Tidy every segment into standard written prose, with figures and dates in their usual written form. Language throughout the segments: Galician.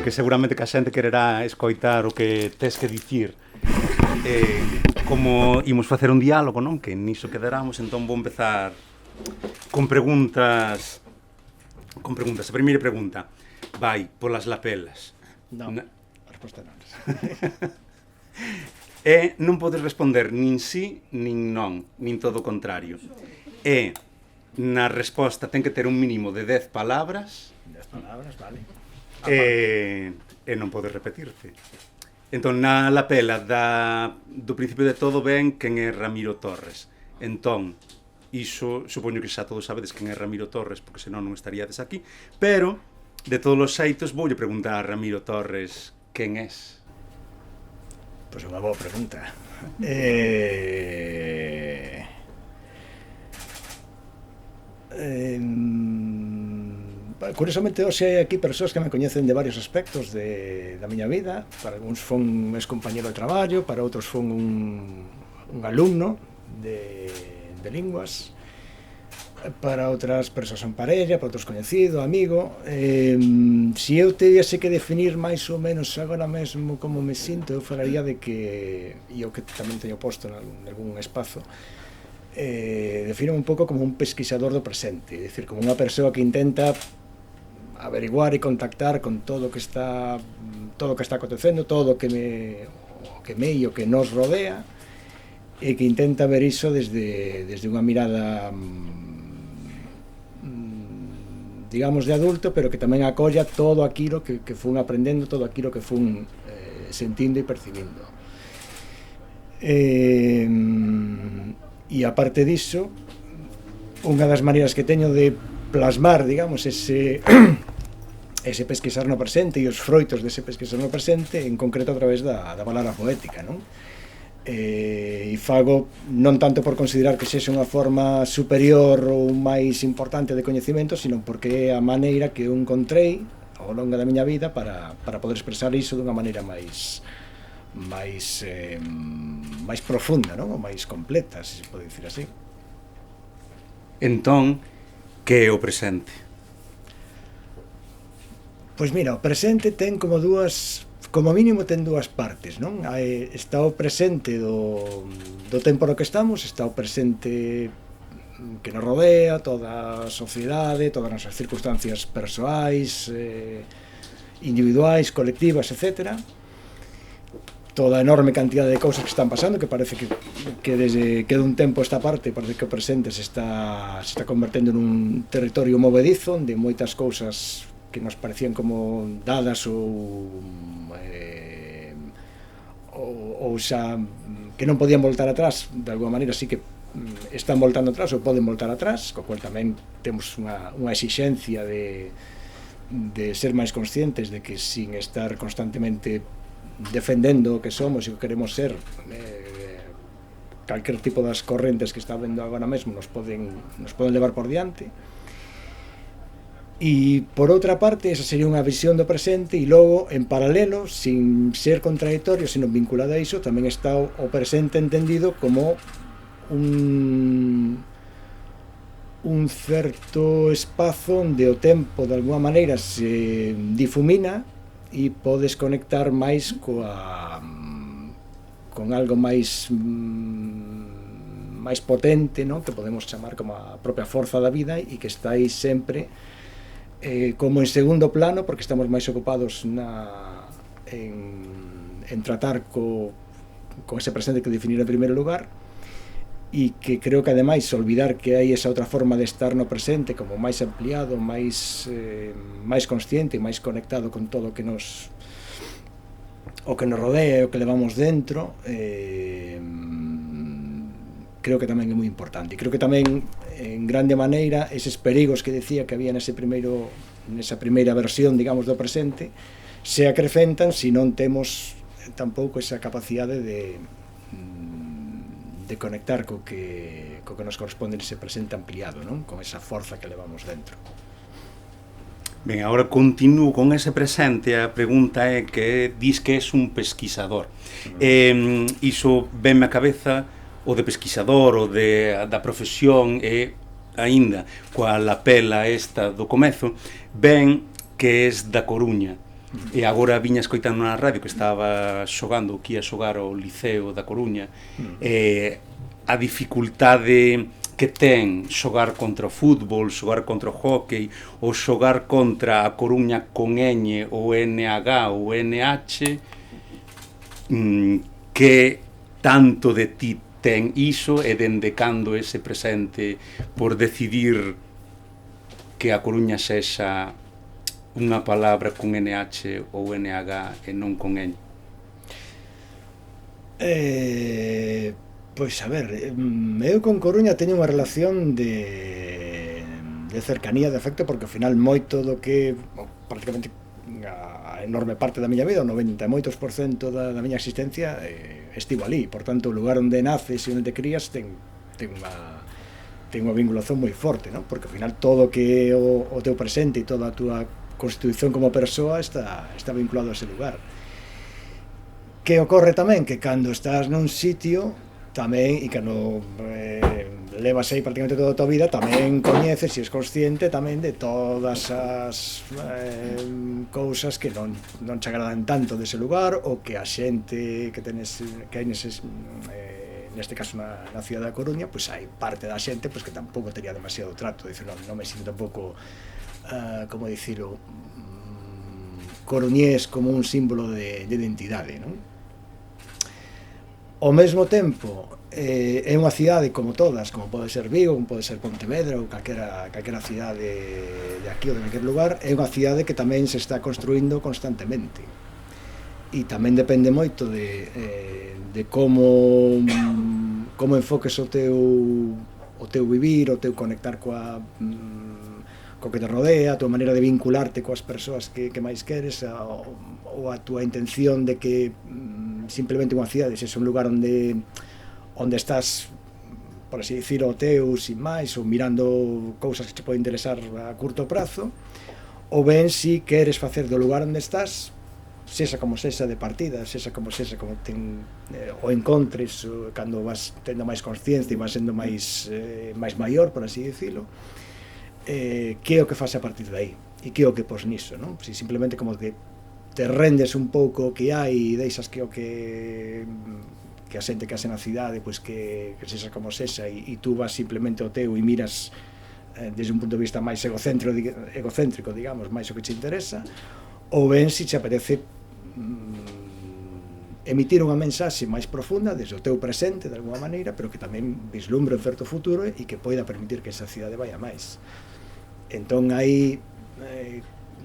porque seguramente que a xente quererá escoitar o que tes que dicir. Como imos facer un diálogo, non? Que niso quedaramos, entón vou empezar con preguntas. A primeira pregunta vai polas lapelas. Non, a resposta non. E non podes responder nin sí, nin non, nin todo o contrario. E na resposta ten que ter un mínimo de 10 palabras. 10 palabras, vale. E non podes repetirte. Entón, na lapela do principio de todo ven quen é Ramiro Torres. Entón, iso, supoño que xa todos sabedes quen é Ramiro Torres, porque senón non estaríades aquí, pero, de todos os xeitos, voulle preguntar a Ramiro Torres quen és. Pois unha boa pregunta. Curiosamente, hoxe hai aquí persoas que me coñecen de varios aspectos da miña vida. Para algúns fun un ex-compañero de traballo, para outros fun un alumno de linguas, para outras persoas son parella, para outros coñecido, amigo. Se eu tivese que definir máis ou menos agora mesmo como me sinto, eu falaría de que, e o que tamén teño posto en algún espazo, defino un pouco como un pesquisador do presente, é dicir, como unha persoa que intenta averiguar e contactar con todo o que está acontecendo, todo o que me e o que nos rodea, e que intenta ver iso desde unha mirada digamos de adulto, pero que tamén acolla todo aquilo que fun aprendendo, todo aquilo que fun sentindo e percibindo. E aparte diso, unha das maneiras que teño de plasmar, digamos, ese pesquisar no presente e os froitos dese pesquisar no presente, en concreto a través da palabra poética, non? E fago non tanto por considerar que sexa unha forma superior ou máis importante de coñecemento, sino porque é a maneira que eu encontrei ao longo da miña vida para poder expresar iso dunha maneira máis profunda, non? Ou máis completa, se se pode dicir así. Entón, que é o presente? Pois mira, o presente ten como mínimo ten dúas partes, non? Está o presente do tempo no que estamos, está o presente que nos rodea, toda a sociedade, todas as circunstancias persoais, individuais, colectivas, etc. Toda a enorme cantidad de cousas que están pasando, que parece que desde que dun tempo esta parte, parece que o presente se está convertendo nun territorio movedizo, onde moitas cousas que nos parecían como dadas ou xa que non podían voltar atrás, de alguma maneira sí que están voltando atrás ou poden voltar atrás, co cual tamén temos unha exixencia de ser máis conscientes de que sin estar constantemente defendendo o que somos e o que queremos ser, calquer tipo das correntes que está vendo agora mesmo nos poden levar por diante. E por outra parte, esa sería unha visión do presente, e logo, en paralelo, sin ser contradictorio, sino vinculado a iso, tamén está o presente entendido como un certo espazo onde o tempo de alguma maneira se difumina e podes conectar máis con algo máis potente, non? Que podemos chamar como a propia forza da vida e que está aí sempre como en segundo plano, porque estamos máis ocupados en tratar con ese presente que definir en primeiro lugar, e que creo que ademais olvidar que hai esa outra forma de estar no presente como máis ampliado, máis consciente, máis conectado con todo o que nos rodea e o que levamos dentro, creo que tamén é moi importante. E creo que tamén, en grande maneira, eses perigos que decía que había nesa primeira versión, digamos, do presente, se acrecentan se non temos tampouco esa capacidade de conectar co que nos corresponde nese presente ampliado, non? Con esa forza que levamos dentro. Ben, agora continúo con ese presente. A pregunta é que dis que és un pesquisador. Iso venme a cabeza o de pesquisador, o da profesión, e aínda coa lapela esta do comezo, ven que és da Coruña. E agora viña escoitando na radio que estaba xogando, que ia xogar ao Liceo da Coruña, a dificultade que ten xogar contra o fútbol, xogar contra o hóquei, ou xogar contra a Coruña con ñ, ou NH, ou NH, que tanto de ti ten iso, e dende cando ese presente por decidir que a Coruña sexa unha palabra con NH ou NH e non con ñ? Pois a ver, eu con Coruña teño unha relación de cercanía, de afecto, porque ao final moito do que prácticamente a enorme parte da miña vida, o 90 e moitos por cento da miña existencia estivo ali, por tanto o lugar onde naces e onde te crías ten unha vinculación moi forte, non? Porque ao final todo o que o teu presente e toda a túa constitución como persoa está vinculado a ese lugar. Que ocorre tamén que cando estás nun sitio tamén, e cando levas aí prácticamente toda a tua vida, tamén coñeces e és consciente tamén de todas as cousas que non che agradan tanto dese lugar, ou que a xente que hai neste caso na cidade da Coruña, pois hai parte da xente pois que tampouco tería demasiado trato, dicir, non me sinto tampouco como dicilo, coruñés como un símbolo de identidade, non? Ao mesmo tempo, é unha cidade como todas, como pode ser Vigo, como pode ser Pontevedra ou calquera cidade de aquí ou de calquer lugar, é unha cidade que tamén se está construindo constantemente, e tamén depende moito de como enfoques o teu vivir, o teu conectar co que te rodea, a tua maneira de vincularte coas persoas que máis queres, ou a tua intención de que simplemente unha cidade sexa un lugar onde estás, por así dicir, o teu, sin máis, ou mirando cousas que te poden interesar a curto prazo, ou ben si queres facer do lugar onde estás, sexa como sexa de partida, sexa como o encontres cando vas tendo máis consciencia e vas sendo máis maior, por así dicilo, que é o que faz a partir de aí e que é o que pos niso, non? Si simplemente como que te rendes un pouco o que hai e deixas que a xente que hace na cidade pois que sexa como sexa e tú vas simplemente o teu e miras desde un punto de vista máis egocéntrico, digamos, máis o que te interesa, ou ben si te apetece emitir unha mensaxe máis profunda desde o teu presente, de alguma maneira, pero que tamén vislumbre un certo futuro e que poida permitir que esa cidade vaya máis. Entón aí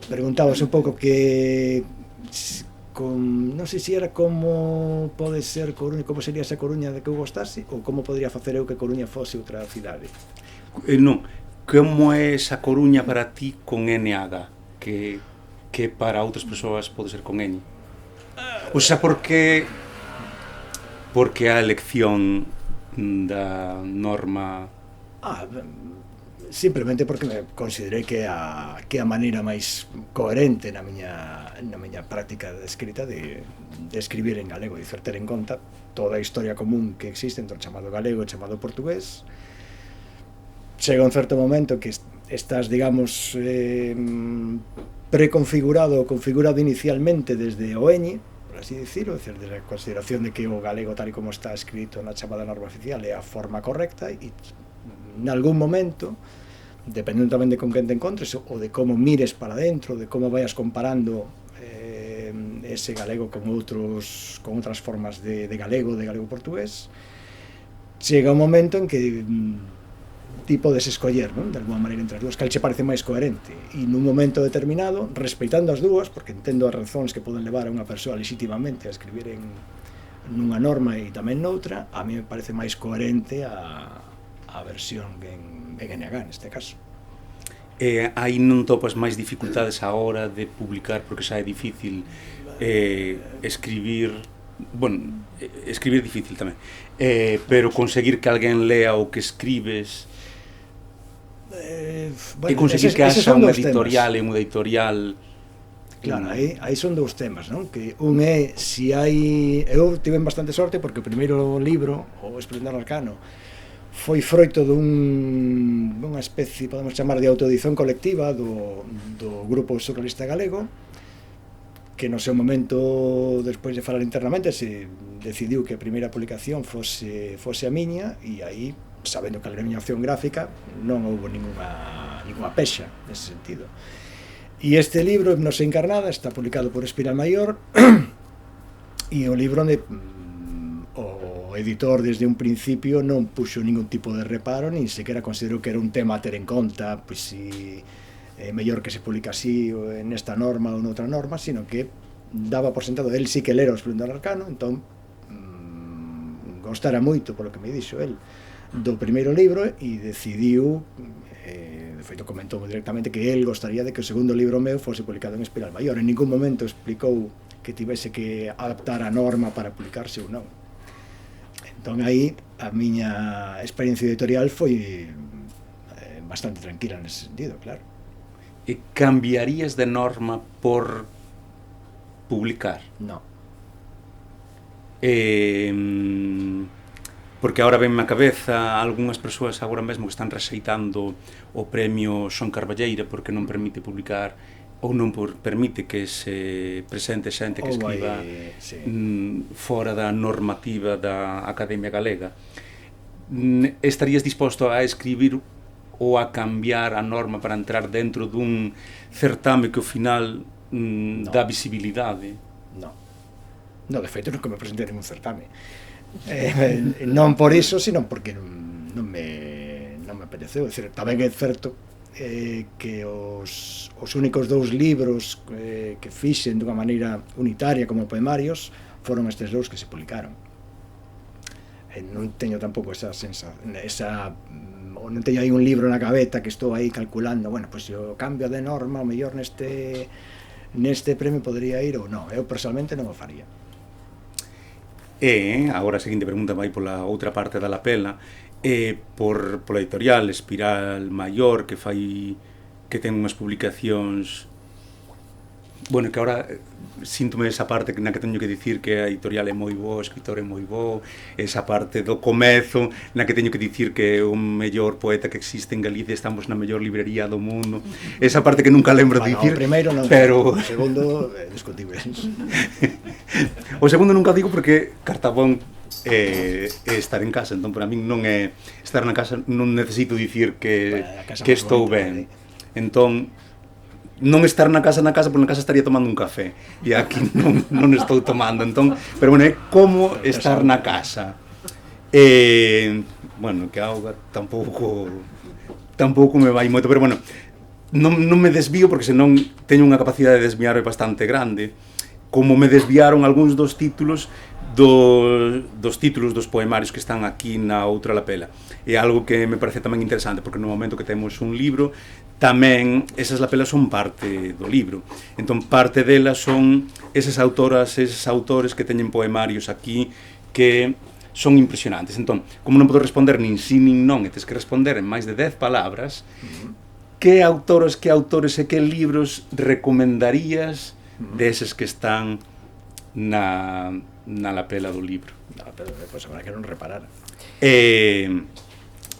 preguntabas un pouco que non sei se era como pode ser Coruña, como sería esa Coruña de que eu gostase, ou como podría facer eu que Coruña fose outra cidade. Non, como é esa Coruña para ti con NH que para outras persoas pode ser con ñ? O sea, porque a elección da norma... Simplemente porque me considerei que a maneira máis coherente na miña práctica de escrita de escribir en galego, e ter en conta toda a historia común que existe entre o chamado galego e o chamado portugués. Chega un certo momento que estás, digamos, preconfigurado ou configurado inicialmente desde o ñ, por así dicirlo, desde a consideración de que o galego tal e como está escrito na chamada norma oficial é a forma correcta, e en algún momento, dependendo tamén de con quen te encontres ou de como mires para dentro, de como vayas comparando ese galego con outras formas de galego portugués, chega un momento en que ti podes escoller, non? De alguma maneira entre as dúas, cal che parece máis coherente, e nun momento determinado, respeitando as dúas, porque entendo as razóns que poden levar a unha persoa legitimamente a escribir nunha norma e tamén noutra, a mí me parece máis coherente a versión en NH, neste caso. Aí non topas máis dificultades a hora de publicar, porque xa é difícil escribir, bueno, escribir é difícil tamén, pero conseguir que alguén lea o que escribes, e conseguir que haxa unha editorial e unha editorial. Claro, aí son dous temas, non? Que un é si hai... Eu tive bastante sorte porque o primeiro libro, o Esplendor Arcano, foi froito dunha especie, podemos chamar, de autoedición colectiva do grupo surrealista galego, que no seu momento, despois de falar internamente, se decidiu que a primeira publicación fose a miña, e aí, sabendo que a miña opción gráfica, non houve ninguna pexa nese sentido. E este libro, Hipnose Encarnada, está publicado por Espiral Maior, e o libro onde o editor desde un principio non puxo ningún tipo de reparo, nin sequera considerou que era un tema a ter en conta, pois si é mellor que se publica así ou nesta norma ou noutra norma, sino que daba por sentado, el sí que lera o Esplendor Arcano, entón gostara moito, polo que me dixo el, do primeiro libro, e decidiu, de feito comentou directamente que el gostaría de que o segundo libro meu fose publicado en Espiral Maior. En ningún momento explicou que tivese que adaptar a norma para publicarse ou non. Entón aí a miña experiencia editorial foi bastante tranquila nese sentido, claro. E cambiarías de norma por publicar? No. Porque agora venme a cabeza algunhas persoas agora mesmo que están rexeitando o premio Son Carballeira porque non permite publicar ou non permite que se presente xente que escriba fora da normativa da Academia Galega. Estarías disposto a escribir ou a cambiar a norma para entrar dentro dun certame que ao final dá visibilidade? No, de feito non que me presentei ningún certame. Non por iso, sino porque non me apeteceu. Decir, tamén é certo que os únicos 2 libros que fixen dunha maneira unitaria como poemarios foron estes 2 que se publicaron. Non teño tampouco esa non teño aí un libro na cabeza que estou aí calculando, bueno, pois o cambio de norma, o mellor neste premio podría ir ou non. Eu personalmente non o faría. E agora a seguinte pregunta vai pola outra parte da lapela, pola editorial Espiral Maior, que ten unhas publicacións, bueno, que agora síntome esa parte na que teño que dicir que a editorial é moi boa, o escritor é moi bo, esa parte do comezo na que teño que dicir que é o mellor poeta que existe en Galicia, estamos na mellor librería do mundo, esa parte que nunca lembro de dicir, o primeiro non, pero o segundo é discutible. O segundo nunca digo porque Cartabón é estar en casa, entón para min non é estar na casa, non necesito dicir que estou ben. Entón non estar na casa, porque na casa estaría tomando un café e aquí non estou tomando, entón, pero bueno, é como estar na casa. Bueno, que a auga tampouco me vai moito, pero bueno, non me desvío porque senón teño unha capacidade de desviar bastante grande, como me desviaron algúns dos títulos dos poemarios que están aquí na outra lapela. É algo que me parece tamén interesante, porque no momento que temos un libro, tamén esas lapelas son parte do libro. Entón, parte delas son esas autoras, eses autores que teñen poemarios aquí que son impresionantes. Entón, como non podo responder nin sí nin non, e tes que responder en máis de 10 palabras, que autores e que libros recomendarías deses que están na lapela do libro? Pois agora que non reparar.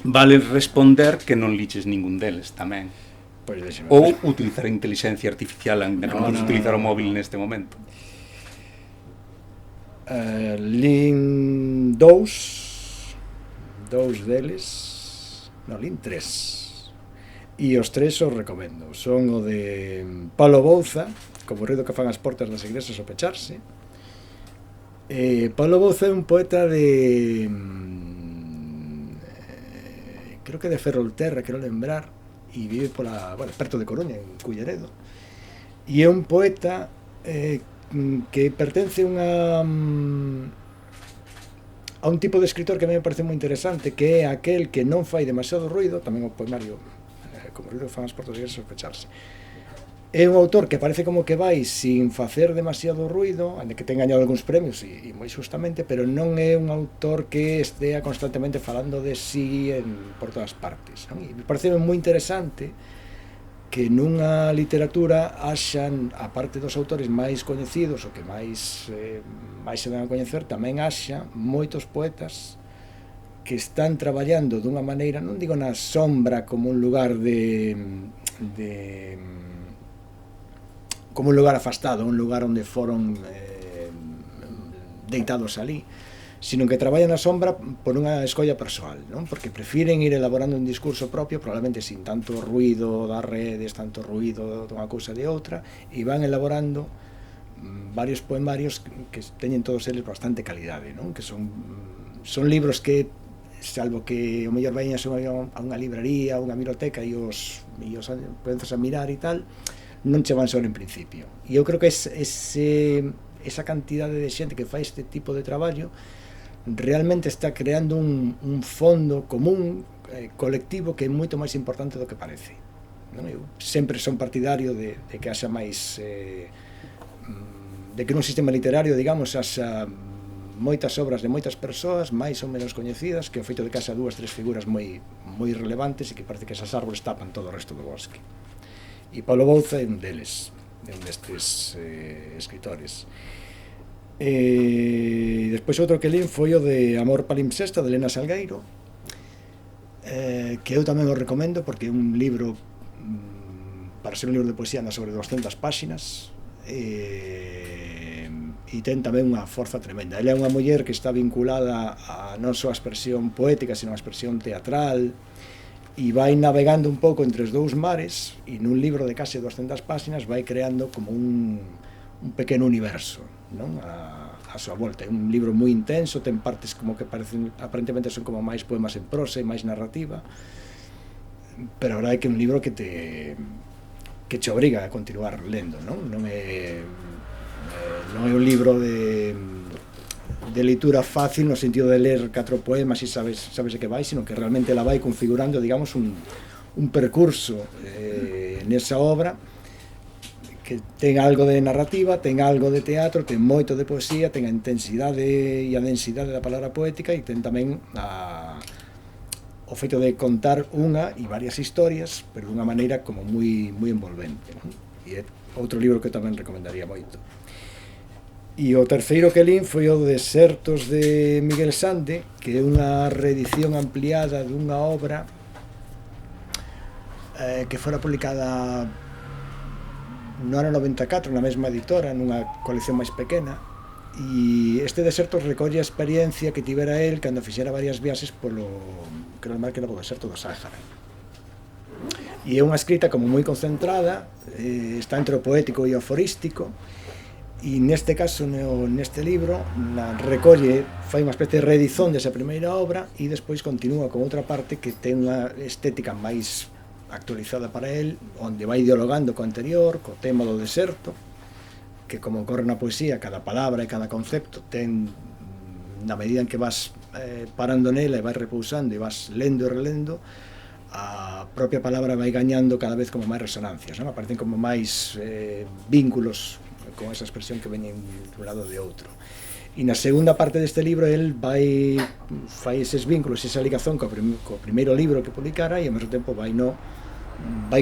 Vale responder que non liches ningún deles tamén. Ou utilizar a inteligencia artificial en que non podes utilizar o móvil neste momento. Lin 2 deles, lin 3, e os 3 os recomendo. Son o de Paulo Bouza, Como o ruido que fan as portas das igrexas ao pecharse. Paulo Bouza é un poeta de creo que de Ferrolterra, quero lembrar, e vive perto de Coruña, en Culleredo, e é un poeta que pertence a un tipo de escritor que a mí me parece moi interesante, que é aquel que non fai demasiado ruido, tamén o poemario Como o ruido que fan as portas das igrexas ao pecharse. É un autor que parece como que vai sin facer demasiado ruido, que ten gañado algúns premios e moi xustamente, pero non é un autor que estea constantemente falando de sí por todas partes. E me parece moi interesante que nunha literatura haxan, a parte dos autores máis coñecidos, o que máis se dan a coñecer, tamén haxa moitos poetas que están traballando dunha maneira, non digo na sombra como un lugar de como un lugar afastado, un lugar onde foron deitados ali, sino que traballan na sombra por unha escolla persoal, non? Porque prefiren ir elaborando un discurso propio, probablemente sin tanto ruido das redes, tanto ruido dunha cousa de outra, e van elaborando varios poemarios que teñen todos eles bastante calidade, non? Que son libros que, salvo que o mellor vayan a unha libraría, a unha biblioteca e os podes a mirar e tal, non che van sobre en principio. E eu creo que esa cantidade de xente que fai este tipo de traballo realmente está creando un fondo común, colectivo, que é moito máis importante do que parece, non? Eu sempre son partidario de que haxa máis de que nun sistema literario, digamos, haxa moitas obras de moitas persoas máis ou menos coñecidas, que o feito de que haxa 2, 3 figuras moi relevantes e que parece que esas árbores tapan todo o resto do bosque. E Paulo Bouza é un deles, é un destes escritores. Despois outro que lín foi o de Amor palimpsesta, de Elena Salgueiro, que eu tamén o recomendo porque é un libro, para ser un libro de poesía, anda sobre 200 páxinas, e ten tamén unha forza tremenda. Ela é unha muller que está vinculada a non só a expresión poética, sino a expresión teatral, e vai navegando un pouco entre os dous mares, e nun libro de case 200 páxinas vai creando como un pequeno universo, non? A súa volta. É un libro moi intenso, ten partes como que parecen, aparentemente son como máis poemas en prosa e máis narrativa, pero a verdade é que é un libro que te obriga a continuar lendo, non? Non é un libro de leitura fácil no sentido de ler 4 poemas e sabes de que vai, sino que realmente la vai configurando, digamos, un percurso nesa obra que ten algo de narrativa, ten algo de teatro, ten moito de poesía, ten a intensidade e a densidade da palabra poética, e ten tamén o feito de contar unha e varias historias, pero dunha maneira como moi envolvente, non? E é outro libro que tamén recomendaría moito. E o terceiro que lín foi o Desertos de Miguel Sande, que é unha reedición ampliada dunha obra que fora publicada no ano 94 na mesma editora, nunha colección máis pequena, e este Desertos recolle a experiencia que tivera el cando fixera varias viaxes polo, creo que era o deserto do Sáhara. E é unha escrita como moi concentrada, está entre o poético e o aforístico, e neste caso, neste libro, recolle, fai unha especie de reedición desa primeira obra e despois continúa con outra parte que ten unha estética máis actualizada para el, onde vai dialogando co anterior, co tema do deserto, que como ocorre na poesía, cada palabra e cada concepto ten, na medida en que vas parando nela e vas repousando e vas lendo e relendo, a propia palabra vai gañando cada vez como máis resonancias, non? Aparecen como máis vínculos con esa expresión que veñen dun lado de outro. E na segunda parte deste libro el fai eses vínculos, esa ligazón co primeiro libro que publicara, e ao mesmo tempo vai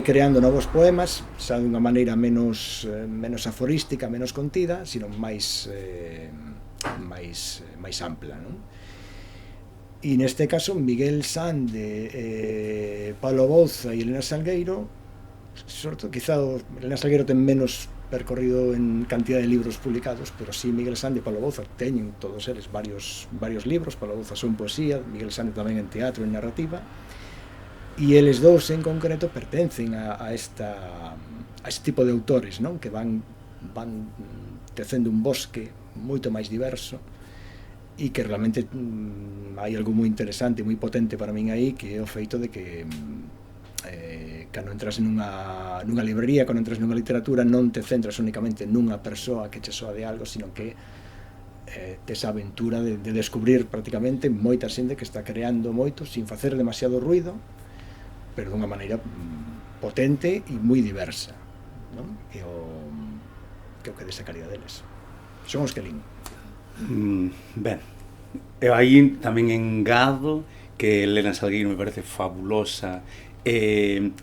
creando novos poemas, xa dunha maneira menos aforística, menos contida, sino máis ampla, non? E neste caso Miguel Sande, Paulo Bouza e Elena Salgueiro, sobre todo, quizá Elena Salgueiro ten menos percorrido en cantidad de libros publicados, pero sí Miguel Sande e Paulo Bouza teñen todos eles varios libros. Paulo Bouza son poesía, Miguel Sande tamén en teatro e en narrativa, e eles dous en concreto pertencen a este tipo de autores, non? Que van tecendo un bosque moito máis diverso, e que realmente hai algo moi interesante e moi potente para min aí, que é o feito de que cando entras nunha librería, cando entras nunha literatura, non te centras únicamente nunha persoa que che soa de algo, sino que tes a aventura de descubrir prácticamente moita xente que está creando moito sin facer demasiado ruido, pero dunha maneira potente e moi diversa, non? Que o que destacaría deles son os que lín. Ben, eu aí tamén engado que Elena Salgueiro me parece fabulosa,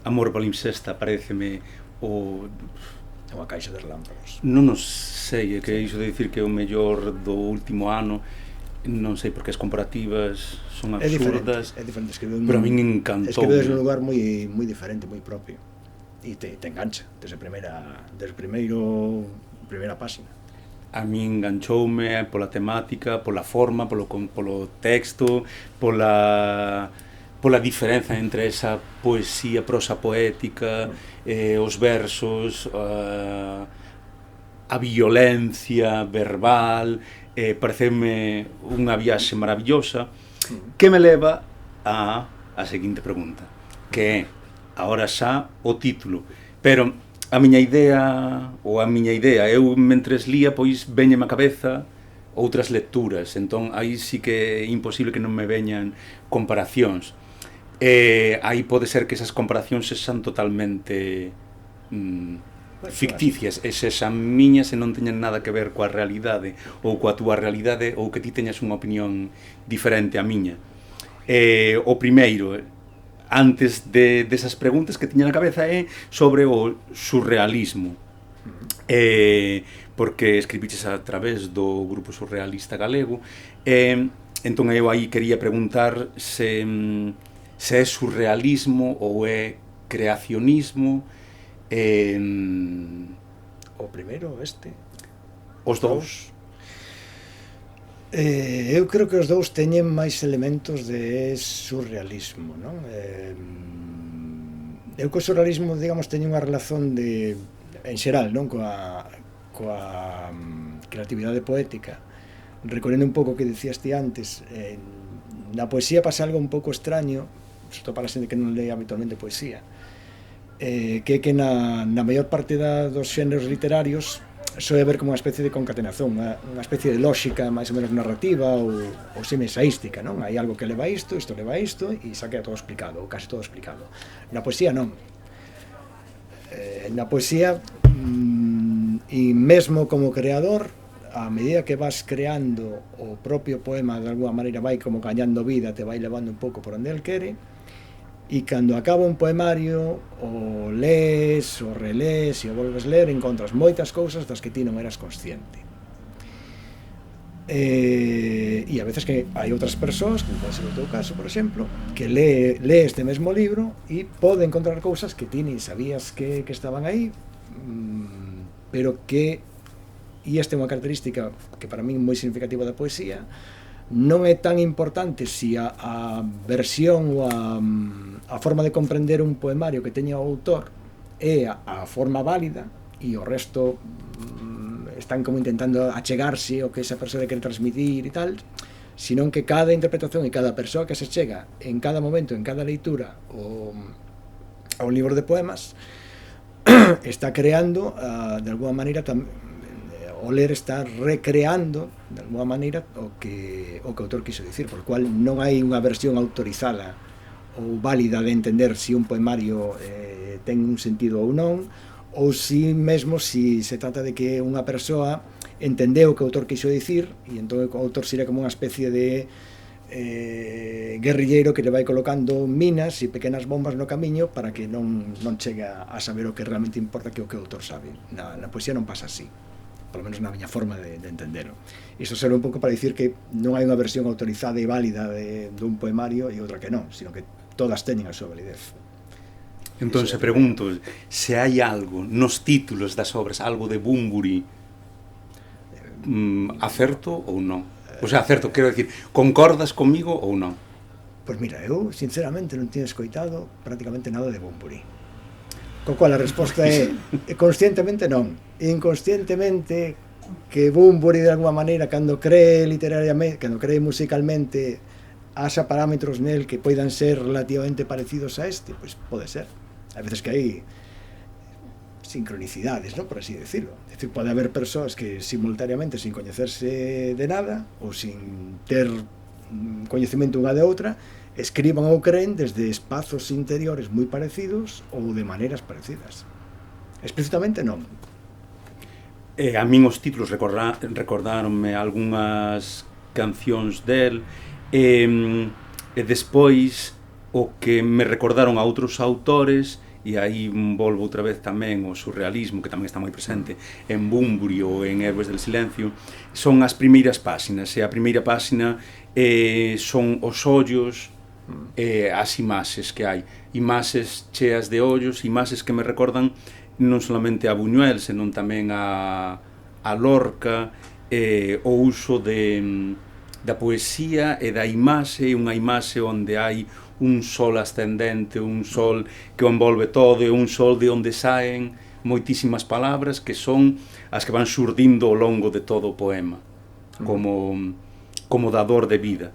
Amor palimpsesta pareceme unha caixa de relámpagos. Non sei, é que iso de dicir que é o mellor do último ano, non sei, porque as comparativas son absurdas, é diferente, pero a min encantou. Escribe desde un lugar moi diferente, moi propio. e te engancha desde primeira páxina. A min enganchoume pola temática, pola forma, polo texto, pola diferenza entre esa poesía, prosa poética, os versos, a violencia verbal, pareceme unha viaxe maravillosa que me leva a seguinte pregunta, que é, agora xa, o título, pero a miña idea, eu mentres lía, pois veñeme a cabeza outras lecturas, entón aí sí que é imposible que non me veñan comparacións. Aí pode ser que esas comparacións sexan totalmente ficticias, e sexan miñas e non teñan nada que ver coa realidade ou coa túa realidade, ou que ti teñas unha opinión diferente á miña. O primeiro, antes desas preguntas que tiña na cabeza, é sobre o surrealismo, porque escribiches a través do grupo surrealista galego, entón eu aí quería preguntar se é surrealismo ou é creacionismo. O primeiro, os dous. Eu creo que os dous teñen máis elementos de surrealismo, non? Eu co surrealismo, digamos, teño unha relación en xeral, non? Coa creatividade poética. Recorrendo un pouco o que dicías ti antes, na poesía pasa algo un pouco extraño, sobre todo para a xente que non lee habitualmente poesía, que na maior parte dos xéneros literarios soe ver como unha especie de concatenación, unha especie de lógica máis ou menos narrativa ou semesaística, non? Hai algo que leva a isto leva a isto, e xa queda todo explicado, ou case todo explicado. Na poesía non. Na poesía, e mesmo como creador, a medida que vas creando o propio poema, de alguma maneira vai como gañando vida, te vai levando un pouco por onde el quere, e cando acaba un poemario o lees, o relees e o volves ler, encontras moitas cousas das que ti non eras consciente, e a veces que hai outras persoas, como pode ser o teu caso, por exemplo, que lee este mesmo libro e pode encontrar cousas que ti ni sabías que estaban aí, pero que, e esta é unha característica que para min é moi significativa da poesía, non é tan importante se a versión ou a forma de comprender un poemario que teña o autor é a forma válida, e o resto están como intentando achegarse o que esa persoa quere transmitir e tal, senón que cada interpretación e cada persoa que se chega en cada momento, en cada leitura a un libro de poemas, está creando de alguma maneira o ler está recreando de alguma maneira o que o autor quiso dicir, por cual non hai unha versión autorizada ou válida de entender se un poemario ten un sentido ou non, ou si mesmo se trata de que unha persoa entendeu o que o autor quiso dicir, e entón o autor sería como unha especie de guerrilleiro que le vai colocando minas e pequenas bombas no camiño para que non chegue a saber o que realmente importa, que o que o autor sabe. Na poesía non pasa así, polo menos na miña forma de entendelo. Iso serve un pouco para dicir que non hai unha versión autorizada e válida dun poemario e outra que non, sino que todas teñen a súa validez. Entón se pregunto se hai algo nos títulos das obras, algo de Bunbury, acerto ou non? O sea, acerto, quero dicir, concordas comigo ou non? Pois mira, eu sinceramente non teño escoitado prácticamente nada de Bunbury. Co cual a resposta é conscientemente non. Inconscientemente, que Bunbury de alguma maneira, cando cree literariamente, cando cree musicalmente, haxa parámetros nel que poidan ser relativamente parecidos a pois pode ser. A veces que hai sincronicidades, ¿no? Por así decirlo. Es decir, pode haber persoas que simultaneamente, sin coñecerse de nada ou sin ter coñecemento unha de outra, escriban ou creen desde espazos interiores moi parecidos ou de maneiras parecidas. Explícitamente non. A min os títulos recordaronme algunhas cancións del, e despois o que me recordaron a outros autores, e aí volvo outra vez tamén o surrealismo, que tamén está moi presente en Bunbury ou en Héroes del Silencio, son as primeiras páxinas, e a primeira páxina son os ollos as imaxes que hai. Imaxes cheas de ollos, imaxes que me recordan non solamente a Buñuel, senón tamén a Lorca, o uso da poesía e da imaxe, unha imaxe onde hai un sol ascendente, un sol que o envolve todo, e un sol de onde saen moitísimas palabras que son as que van surdindo ao longo de todo o poema, como dador de vida.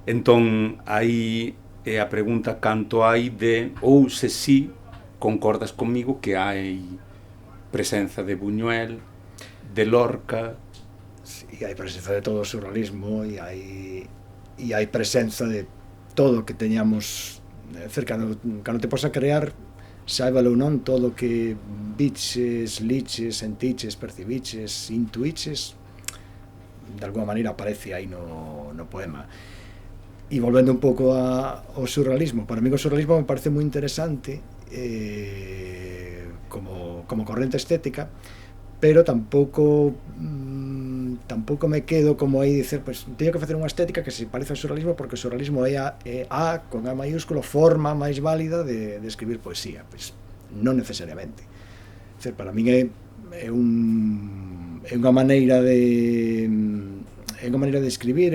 Entón, aí é a pregunta canto hai de, ou se si concordas comigo que hai presenza de Buñuel, de Lorca. E hai presenza de todo o surrealismo, e hai presenza de todo o que teñamos cercano. Cando te posa crear, saibalo ou non, todo o que viches, liches, sentiches, percibiches, intuiches, de alguma maneira aparece aí no poema. E volvendo un pouco ao surrealismo, para mí o surrealismo me parece moi interesante como corrente estética, pero tampouco me quedo como aí dicer, pues, teño que facer unha estética que se parece ao surrealismo, porque o surrealismo é a con A maiúsculo, forma máis válida de escribir poesía. Pues, non necesariamente. Dicer, para min é unha maneira de escribir,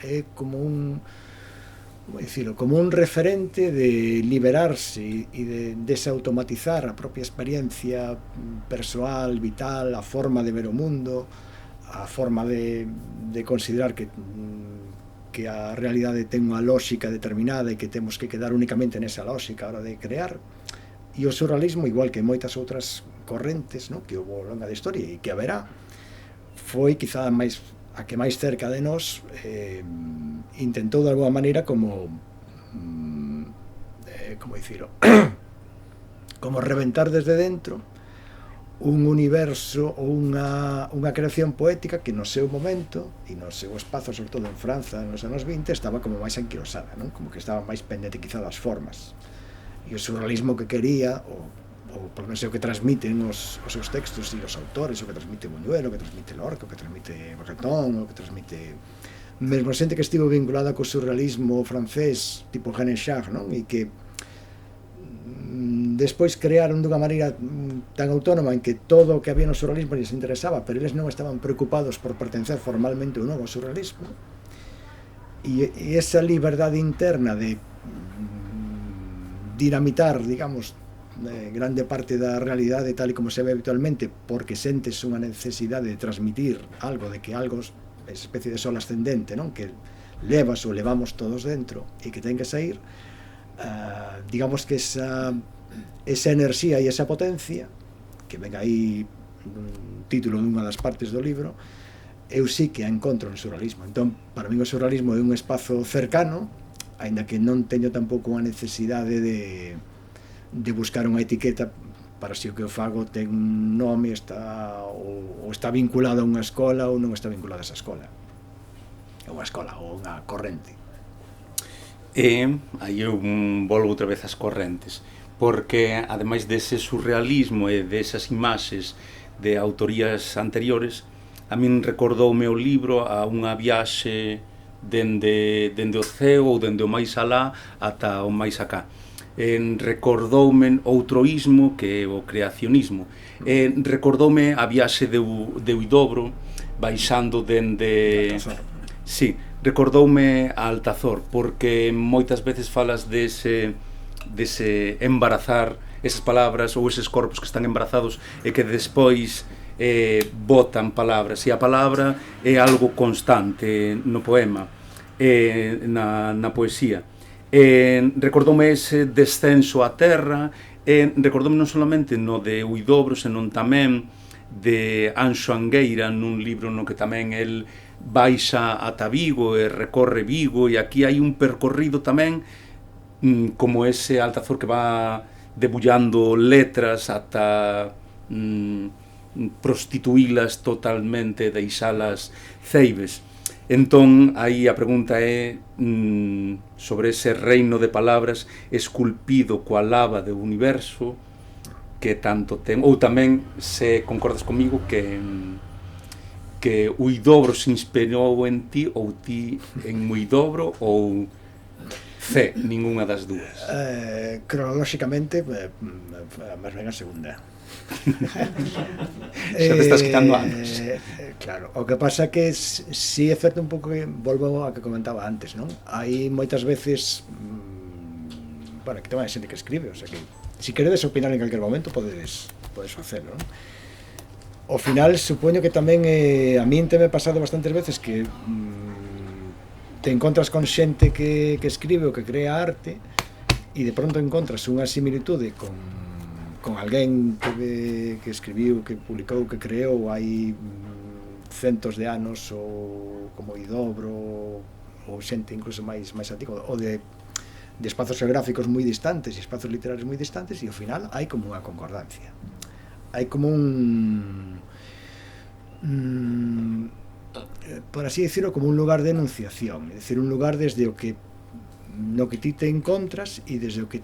é como como un referente de liberarse e de desautomatizar a propia experiencia persoal, vital, a forma de ver o mundo, a forma de considerar que a realidade ten unha lógica determinada e que temos que quedar únicamente nesa lógica a hora de crear. E o surrealismo, igual que moitas outras correntes, no, que houve ao longo da historia e que haberá, foi quizá a que máis cerca de nós intentou de alguma maneira como reventar desde dentro un universo ou unha creación poética que no seu momento e no seu espazo, sobre todo en Franza nos anos 20, estaba como máis anquilosada, non? Como que estaba máis pendente quizá das formas. E o surrealismo que quería, ou por menos o que transmiten os seus textos e os autores, o que transmite Buñuel, o que transmite Lorca, o que transmite Breton, o que transmite mesmo xente que estivo vinculada co surrealismo francés, tipo René Char, non? E que despois crearon dunha maneira tan autónoma en que todo o que había no surrealismo lles interesaba, pero eles non estaban preocupados por pertencer formalmente ou non ao surrealismo. E esa liberdade interna de dinamitar, digamos, grande parte da realidade tal e como se ve habitualmente, porque sentes unha necesidade de transmitir algo, de que algo, esa especie de sol ascendente, non? Que levas ou levamos todos dentro e que ten que sair, digamos que esa enerxía e esa potencia, que ven aí un título dunha das partes do libro, eu sí que a encontro no surrealismo. Entón, para mí o surrealismo é un espazo cercano, aínda que non teño tampouco unha necesidade de buscar unha etiqueta para se o que eu fago ten un nome, ou está vinculado a unha escola ou non está vinculado a esa escola. É unha escola ou unha corrente. Aí eu volvo outra vez ás correntes, porque ademais dese surrealismo e desas imaxes de autorías anteriores, a min recordoume o libro a unha viaxe dende o ceo ou dende o máis alá ata o máis acá. Recordoume outro ismo que é o creacionismo. Recordoume a viaxe de Huidobro baixando dende... Sí, recordoume a Altazor, porque moitas veces falas dese embarazar esas palabras ou eses corpos que están embarazados e que despois botan palabras, e a palabra é algo constante no poema, na poesía. Recordoume ese descenso á terra, recordoume non solamente no de Huidobro, senón tamén de Anxo Angueira, nun libro no que tamén el baixa ata Vigo e recorre Vigo, e aquí hai un percorrido tamén como ese Altazor que va debullando letras ata prostituílas totalmente, deixalas ceibes. Entón, aí a pregunta é sobre ese reino de palabras esculpido coa lava do universo que tanto ten, ou tamén se concordas comigo que Huidobro se inspirou en ti, ou ti en Huidobro, ou C, ningunha das dúas? Cronolóxicamente, máis ben a segunda. Xa te estás quitando anos. Claro, o que pasa que si é certo un pouco que volvo a que comentaba antes, non? Hai moitas veces bueno, que tamén hai xente que escribe, o sea que si queredes opinar en calquer momento podes facelo, non? Ao final, supoño que tamén a min teme pasado bastantes veces que te encontras con xente que escribe ou que crea arte e de pronto encontras unha similitude con alguén que escribiu, que publicou, que creou hai centos de anos ou como Idobro ou xente incluso máis antigo ou de espazos geográficos moi distantes e espazos literarios moi distantes e ao final hai como unha concordancia, hai como por así decirlo, como un lugar de enunciación, é dicir, un lugar desde o que no que ti te encontras e desde o que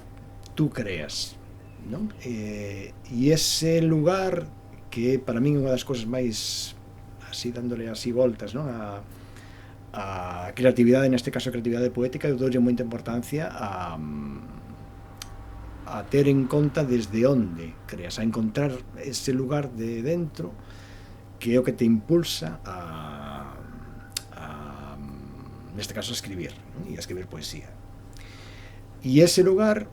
tú creas, non? E ese lugar que para min é unha das cousas máis así dándole así voltas, non? A creatividade, neste caso a creatividade poética, eu doulle moita importancia a ter en conta desde onde creas, a encontrar ese lugar de dentro que é o que te impulsa neste caso a escribir, non? E a escribir poesía. E ese lugar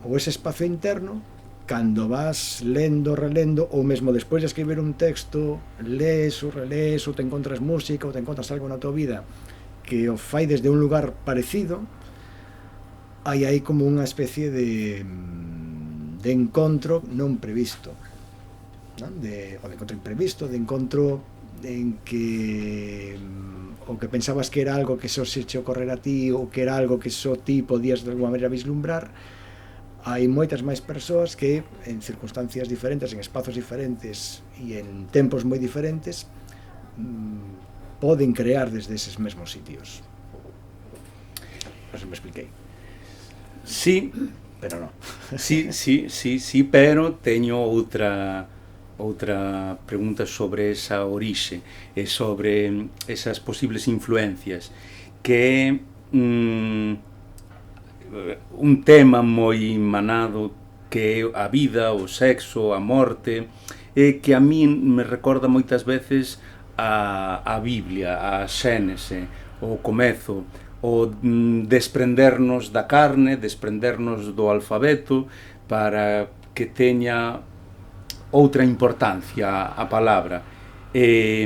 ou ese espacio interno, cando vas lendo, relendo, ou mesmo despois de escribir un texto, lees ou relees, ou te encontras música, ou te encontras algo na tua vida que o fai desde un lugar parecido, hai aí como unha especie de encontro non previsto, non? O de encontro imprevisto, de encontro en que o que pensabas que era algo que só se che ocorrer a ti ou que era algo que só ti podías de alguma maneira vislumbrar, hai moitas máis persoas que en circunstancias diferentes, en espazos diferentes e en tempos moi diferentes poden crear desde eses mesmos sitios. Non se me expliquei. Sí, pero non. Sí, pero teño outra pregunta sobre esa orixe e sobre esas posibles influencias, que é un tema moi manado que é a vida, o sexo, a morte, e que a min me recorda moitas veces a Biblia, a Xénese, o comezo, o desprendernos da carne, desprendernos do alfabeto para que teña outra importancia a palabra e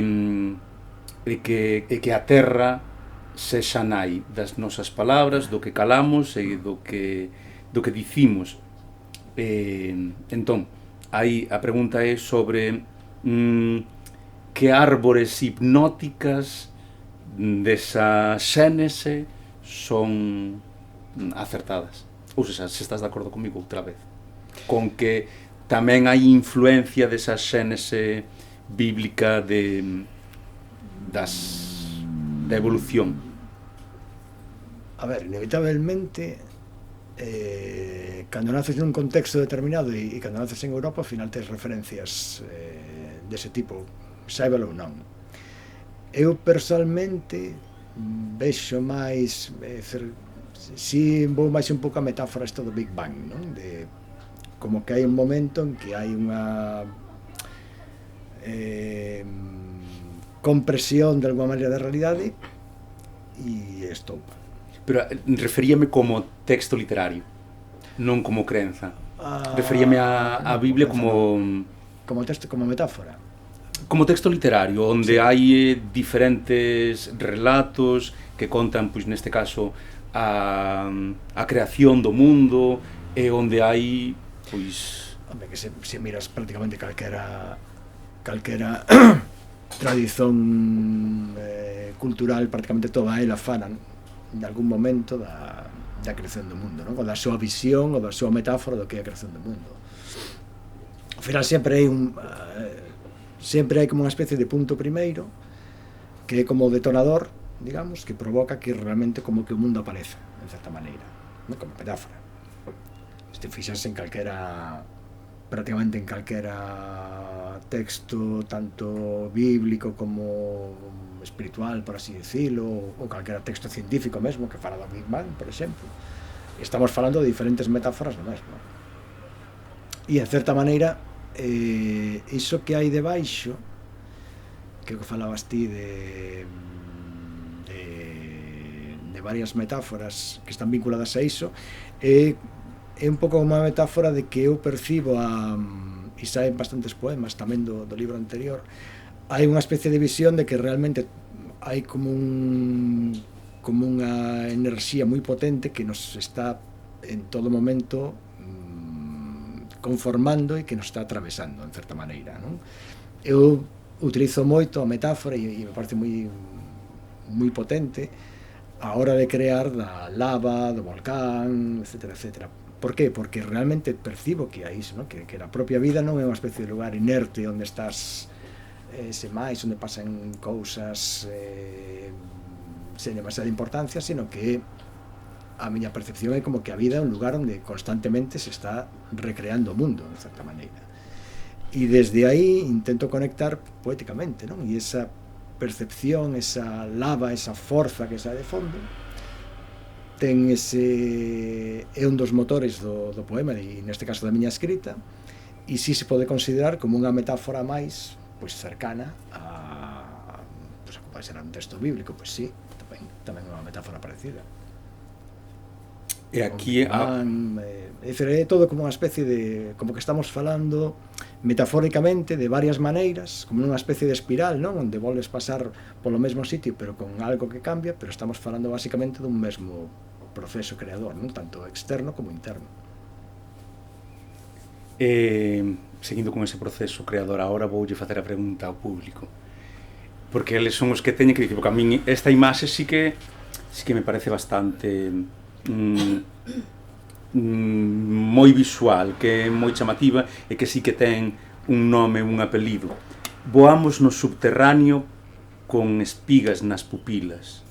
que a terra sexa nai das nosas palabras, do que calamos e do que dicimos. Entón, aí a pregunta é sobre que árbores hipnóticas desa xénese son acertadas. Ou seja, se estás de acordo comigo outra vez, con que tamén hai influencia desa xénese bíblica da evolución. A ver, inevitablemente cando naces nun contexto determinado e cando naces en Europa, ao final tes referencias dese tipo, saibalo ou non. Eu personalmente vexo máis si vou máis un pouco a metáfora isto do Big Bang, non? De como que hai un momento en que hai unha compresión de alguma maneira da realidade e estoupa. Pero referíame como texto literario, non como crenza. Referíame a Biblia como texto, como metáfora. Como texto literario, onde hai diferentes relatos que contan, pois neste caso, a creación do mundo, e onde hai, pois... Hombre, que se miras prácticamente calquera tradición cultural, prácticamente toda ela falan de algún momento da creación do mundo, non? Ou da súa visión ou da súa metáfora do que é a creación do mundo. Ao final sempre hai como unha especie de punto primeiro que é como o detonador, digamos, que provoca que realmente como que o mundo apareza, en certa maneira, non? Como metáfora. Se fixas en prácticamente en calquera texto, tanto bíblico como espiritual, por así decirlo, ou calquera texto científico mesmo que fala do Big Bang, por exemplo, estamos falando de diferentes metáforas do mesmo. E, en certa maneira, iso que hai debaixo, que o que falabas ti de varias metáforas que están vinculadas a iso, é un pouco unha metáfora de que eu percibo e saen bastantes poemas tamén do libro anterior. Hai unha especie de visión de que realmente hai como unha enerxía moi potente que nos está en todo momento conformando e que nos está atravesando en certa maneira, non? Eu utilizo moito a metáfora e me parece moi potente a hora de crear da lava, do volcán, etcétera, etcétera. Por qué? Porque realmente percibo que hai iso, ¿no? que a propia vida non é unha especie de lugar inerte onde estás sen máis, onde pasan cousas sen demasiada importancia, sino que a miña percepción é como que a vida é un lugar onde constantemente se está recreando o mundo, de certa maneira. E desde aí intento conectar poéticamente, non? E esa percepción, esa lava, esa forza que sae de fondo, ten ese... é un dos motores do poema e neste caso da miña escrita, e si se pode considerar como unha metáfora máis cercana a que pode ser un texto bíblico, pois sí, tamén é unha metáfora parecida. E aquí é todo como unha especie de, como que estamos falando metafóricamente de varias maneiras, como nunha especie de espiral, non? Onde volves pasar polo mesmo sitio pero con algo que cambia, pero estamos falando basicamente dun mesmo proceso creador, non? Tanto externo como interno. Seguindo con ese proceso creador, agora voulle facer a pregunta ao público, porque eles son os que teñen que dicir, porque a min esta imaxe sí que me parece bastante moi visual, que é moi chamativa e que sí que ten un nome, un apelido. Voamos no subterráneo con espigas nas pupilas.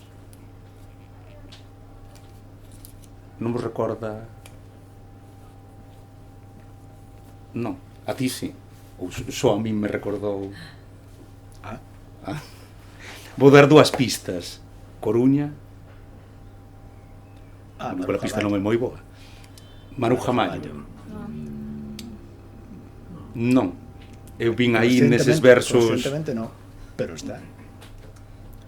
Non vos recorda? Non, a ti sí. Ou só a min me recordou. Vou dar dúas pistas. Coruña. A pista non é moi boa. Maruja Mayo. Non. Eu vin aí neses versos. Conscientemente non, pero está.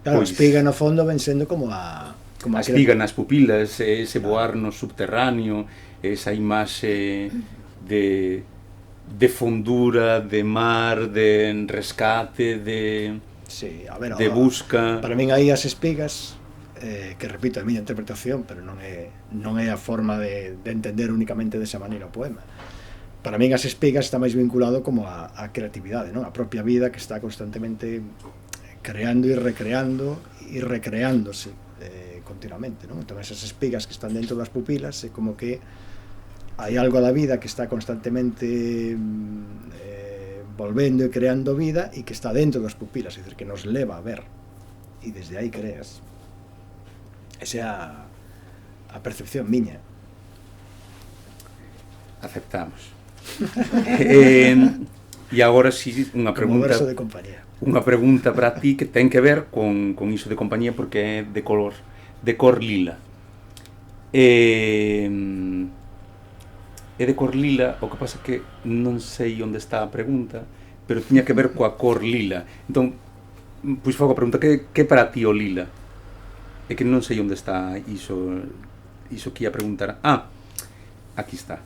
Claro, a espiga no fondo ven sendo como a espiga nas pupilas, ese voar no subterráneo, esa imaxe de fondura, de mar, de rescate, de busca. Para min aí as espigas, que repito, a miña interpretación, pero non é a forma de entender únicamente desa maneira o poema. Para min as espigas está máis vinculado como a creatividade, non? A propia vida que está constantemente creando e recreando e recreándose continuamente, non? Entón esas espigas que están dentro das pupilas é como que hai algo da vida que está constantemente volvendo e creando vida e que está dentro das pupilas, é dicir, que nos leva a ver e desde aí creas. Esa é a percepción miña. Aceptamos. E agora si unha pregunta. Como verso de compañía. Unha pregunta para ti que ten que ver con iso de compañía, porque é de cor lila. É de cor lila, o que pasa que non sei onde está a pregunta, pero tiña que ver coa cor lila. Entón, pois fago a pregunta, que para ti o lila? É que non sei onde está iso que ia preguntar. Aquí está.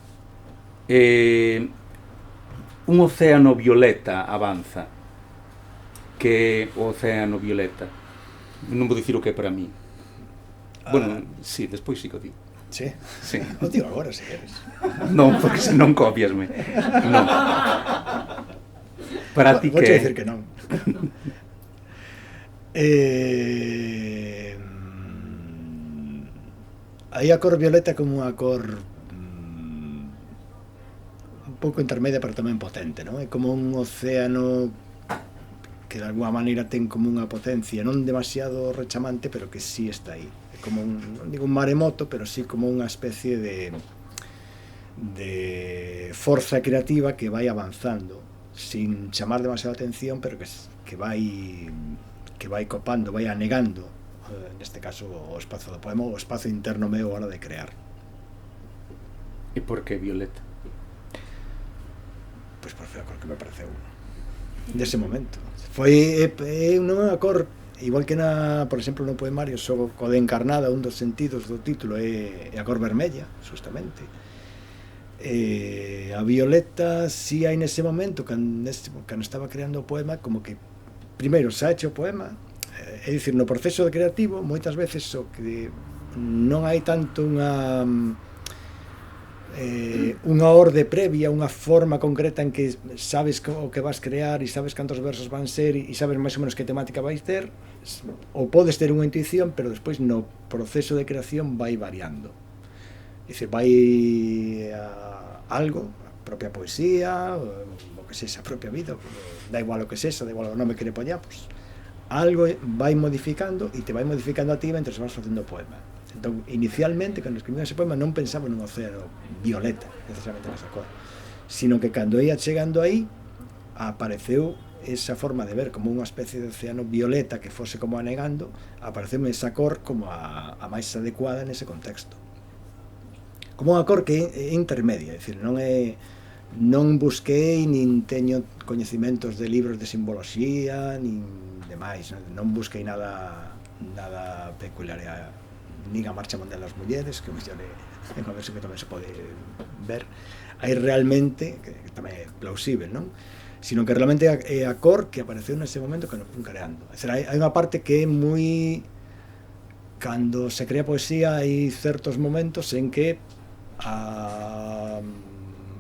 Un océano violeta avanza. Que é o océano violeta? Non vou dicir o que é para mí. Bueno, sí, despois sí que o digo. Sí? Sí. O digo agora, se queres. Non, porque se non copiasme. Non. Para ti que... Vou dicir que non. Aí a cor violeta como unha cor un pouco intermedia, pero tamén potente, non? É como un océano que de alguma maneira ten como unha potencia non demasiado rechamante, pero que sí está aí. É como non digo un maremoto, pero sí como unha especie de forza creativa que vai avanzando sin chamar demasiada atención, pero que vai copando, vai anegando, neste caso o espazo do poema, o espazo interno meu a hora de crear. E por que Violeta? Pois por foi a cor que me pareceu dese momento. Foi non é a cor, igual que por exemplo, no poemario Xogo co de encarnada, un dos sentidos do título é a cor vermella, justamente. A violeta si hai nese momento, cando estaba creando o poema, como que primeiro xa hecho o poema, é dicir, no proceso creativo moitas veces o que non hai tanto unha orde previa, unha forma concreta en que sabes o que vas crear e sabes cantos versos van ser e sabes máis ou menos que temática vais ter, ou podes ter unha intuición, pero despois no proceso de creación vai variando. É dicir, vai algo, a propia poesía, o que sexa, a propia vida, da igual o que sexa, da igual o nome que le poñamos, algo vai modificando e te vai modificando a ti mentre vas facendo o poema. Entón, inicialmente, cando escribí ese poema, non pensaba nun océano violeta, necesariamente nesa cor, sino que cando ia chegando aí, apareceu esa forma de ver como unha especie de océano violeta que fose como anegando, apareceu esa cor como a máis adecuada nese contexto. Como unha cor que é intermedia, é dicir, non busquei nin teño coñecimentos de libros de simboloxía nin demais, non busquei nada peculiar, nin a Marcha Mundial das Mulleres, que mellor é unha versión que tamén se pode ver aí realmente, que tamén é plausible, non? Sino que realmente é a cor que apareceu nese momento que nos fun creando. É dicir, hai unha parte que é moi... Cando se crea poesía hai certos momentos en que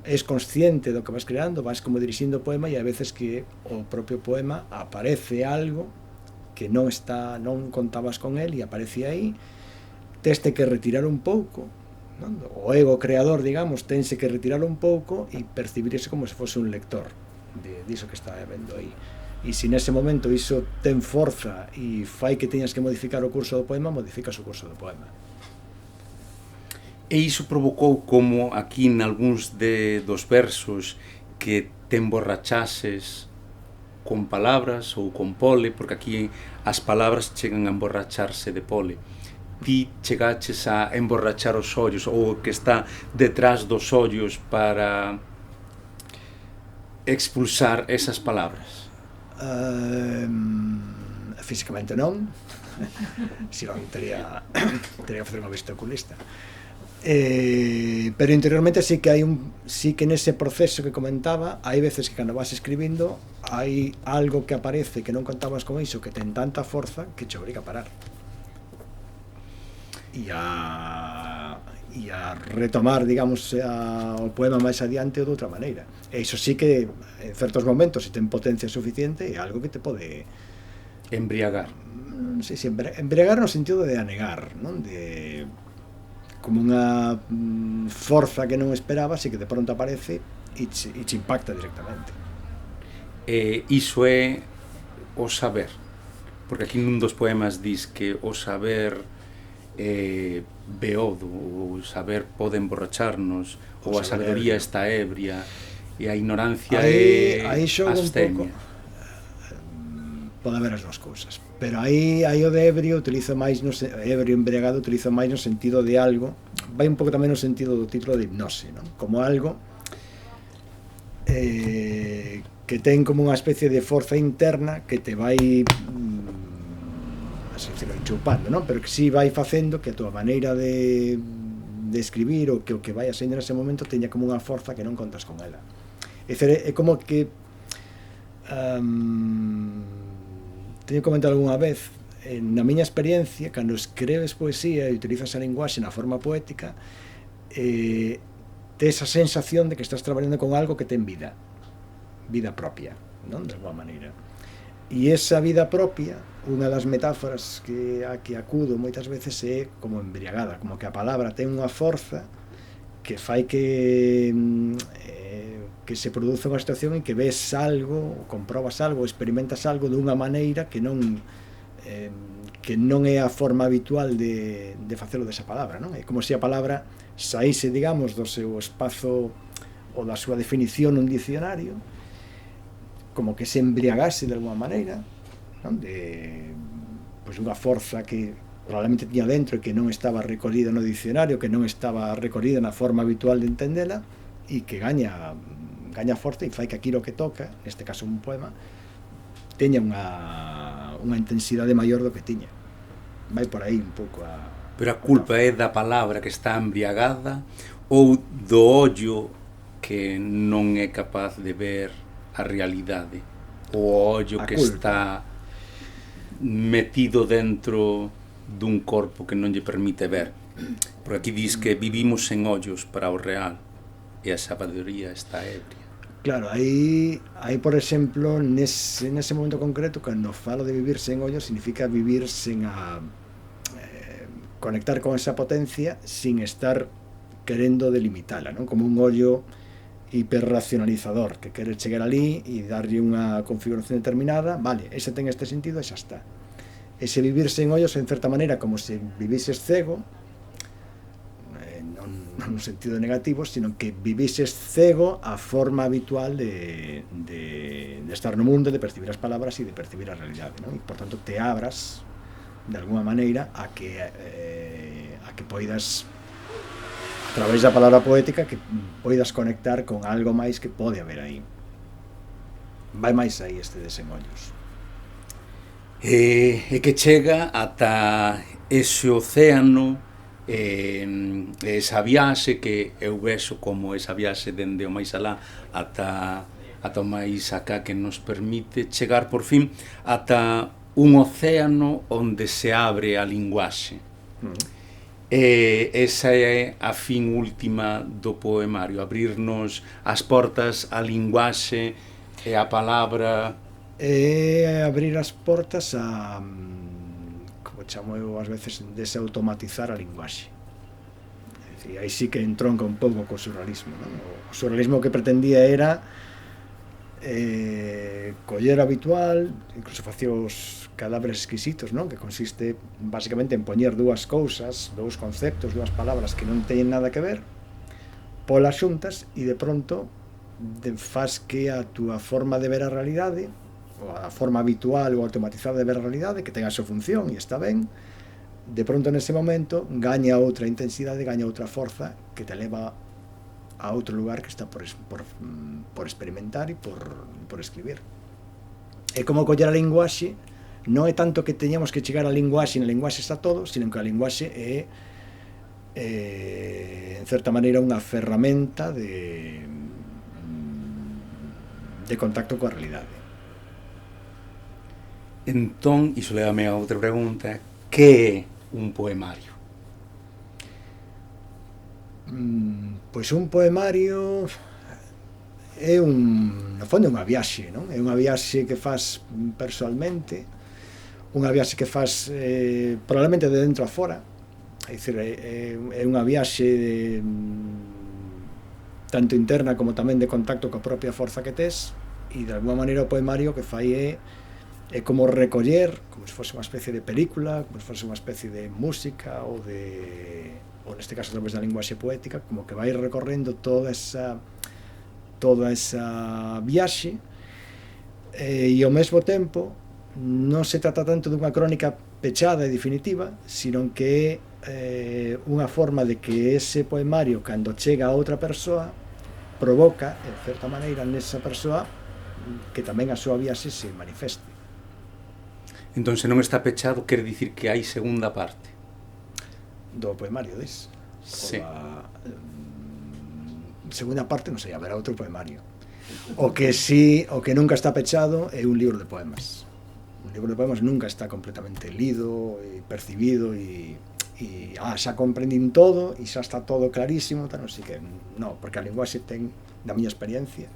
és consciente do que vas creando, vas como dirixindo o poema e hai veces que o propio poema aparece algo que non contabas con el e aparece aí, teste que retirar un pouco, non? O ego creador, digamos, tense que retirar un pouco e percibirse como se fose un lector diso que está vendo aí. E se nese momento iso ten forza e fai que teñas que modificar o curso do poema, modificas o curso do poema. E iso provocou como aquí nalgúns dos versos que te emborrachases con palabras ou con pole, porque aquí as palabras chegan a emborracharse de pole. Ti chegaches a emborrachar os ollos ou o que está detrás dos ollos para expulsar esas palabras? Físicamente non, senón tería que facer unha vista oculista, pero interiormente sí que nese proceso que comentaba hai veces que cando vas escribindo hai algo que aparece que non contabas con iso, que ten tanta forza que te obriga a parar e a retomar, digamos, o poema máis adiante ou de outra maneira. E iso sí que en certos momentos, se ten potencia suficiente, é algo que te pode embriagar. Sí, embriagar no sentido de anegar, non? De como unha forza que non esperabas e que de pronto aparece e te impacta directamente. Iso é o saber, porque aquí nun dos poemas dis que o saber beodo, o saber pode emborracharnos, ou a sabedoría está ebria e a ignorancia é astemia. Pode haber as dúas cousas, pero aí o de ebrio utilizo máis ebrio embriagado utilizo máis no sentido de algo, vai un pouco tamén no sentido do título de hipnose, non? Como algo que ten como unha especie de forza interna que te vai chupando, non? Pero que si vai facendo que a túa maneira de escribir ou que o que vai a ser nese momento teña como unha forza que non contas con ela. É como que teño comentado algunha vez, na miña experiencia, cando escreves poesía e utilizas a linguaxe na forma poética, tes a sensación de que estás traballando con algo que ten vida propia, non? De alguma maneira. E esa vida propia, unha das metáforas a que acudo moitas veces é como embriagada, como que a palabra ten unha forza que fai que se produza unha situación en que ves algo, comprobas algo, experimentas algo dunha maneira que non é a forma habitual de facelo desa palabra, non? É como se a palabra saíse, digamos, do seu espazo ou da súa definición nun dicionario, como que se embriagase de alguma maneira, non? De unha forza que probablemente tiña dentro e que non estaba recollida no dicionario, que non estaba recollida na forma habitual de entendela, e que gaña forza e fai que aquilo que toca, neste caso un poema, teña unha intensidade maior do que tiña. Vai por aí un pouco a... Pero a culpa é da palabra que está embriagada ou do ollo que non é capaz de ver a realidade? O ollo que está metido dentro dun corpo que non lle permite ver? Porque aquí dis que vivimos sen ollos para o real e a sabedoría está ebria. Claro, aí por exemplo, nese momento concreto, cando falo de vivir sen ollos, significa vivir sen conectar con esa potencia sin estar querendo delimitala, non? Como un ollo hiperracionalizador que quere chegar ali e darlle unha configuración determinada, vale, ese ten este sentido e xa está. Ese vivir sen ollos, en certa maneira, como se vivises cego, non no sentido negativo, sino que vivises cego a forma habitual de estar no mundo, de percibir as palabras e de percibir a realidade, non? E, por tanto, te abras de alguma maneira a que poidas, a través da palabra poética, que poidas conectar con algo máis que pode haber aí. Vai máis aí este de sen ollos. E que chega ata ese océano, esa viaxe que eu vexo como esa viaxe dende o máis alá ata o máis acá, que nos permite chegar por fin ata un océano onde se abre a linguaxe. Esa é a fin última do poemario, abrirnos as portas á linguaxe e a palabra. É abrir as portas a, como chamo eu ás veces, desautomatizar a linguaxe. É dicir, aí sí que entronca un pouco co surrealismo, non? O surrealismo que pretendía era coller habitual, incluso facía os cadáveres exquisitos, non? Que consiste basicamente en poñer dúas cousas, dous conceptos, dúas palabras que non teñen nada que ver, polas xuntas e de pronto faz que a túa forma de ver a realidade, ou a forma habitual ou automatizada de ver a realidade, que ten a súa función e está ben, de pronto nese momento gaña outra intensidade, gaña outra forza que te leva a outro lugar que está por experimentar e por escribir. É como coller a linguaxe, non é tanto que teñamos que chegar á linguaxe, na linguaxe está todo, sino que a linguaxe é en certa maneira unha ferramenta de contacto coa realidade. Entón, iso levame a outra pregunta: que é un poemario? Pois un poemario é no fondo é unha viaxe, non? É unha viaxe que faz persoalmente, unha viaxe que faz probablemente de dentro a fora, é dicir, é unha viaxe tanto interna como tamén de contacto coa propia forza que tes, e de alguma maneira o poemario que fai é como recoller, como se fose unha especie de película, como se fose unha especie de música ou neste caso a través da linguaxe poética, como que vai recorrendo toda esa viaxe, e ao mesmo tempo non se trata tanto dunha crónica pechada e definitiva, sino que é unha forma de que ese poemario, cando chega a outra persoa, provoca, en certa maneira, nesa persoa que tamén a súa viaxe se manifeste. Entón, se non está pechado, quere dicir que hai segunda parte do poemario, des? Sí. Segunda parte, non sei, haberá outro poemario. O que nunca está pechado é un libro de poemas. Un libro de poemas nunca está completamente lido e percibido e xa comprendín todo e xa está todo clarísimo, tal, non sei que, non, porque a linguaxe ten, da miña experiencia,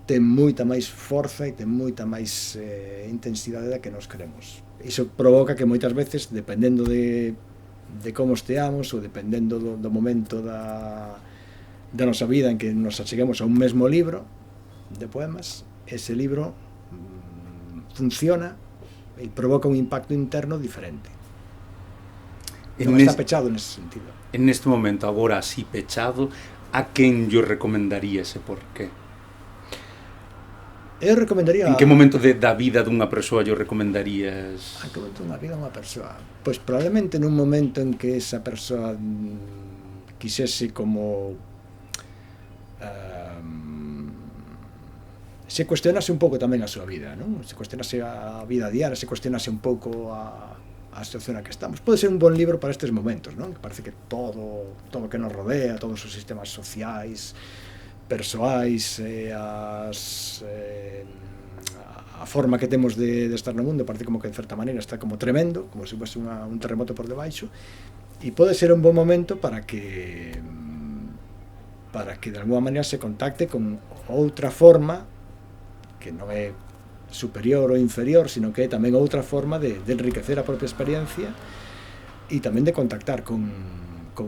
ten moita máis forza e ten moita máis intensidade da que nos queremos. Iso provoca que moitas veces, dependendo de como esteamos ou dependendo do momento da nosa vida en que nos acheguemos a un mesmo libro de poemas, ese libro funciona e provoca un impacto interno diferente. Non está pechado nese sentido. En este momento, agora así pechado, a quen yo recomendaría ese porqué? Eu recomendaría... En que momento da vida dunha persoa yo recomendarías? A que momento da vida unha persoa? Pois probablemente nun momento en que esa persoa quisese como se cuestionase un pouco tamén a súa vida, non? Se cuestionase a vida diaria, se cuestionase un pouco a situación na que estamos. Pode ser un bon libro para estes momentos, non? Que parece que todo que nos rodea, todos os sistemas sociais, persoais, a forma que temos de estar no mundo, parece como que en certa maneira está como tremendo, como se fosse un terremoto por debaixo, e pode ser un bon momento para que de alguma maneira se contacte con outra forma que non é superior ou inferior, sino que é tamén outra forma de enriquecer a propia experiencia e tamén de contactar con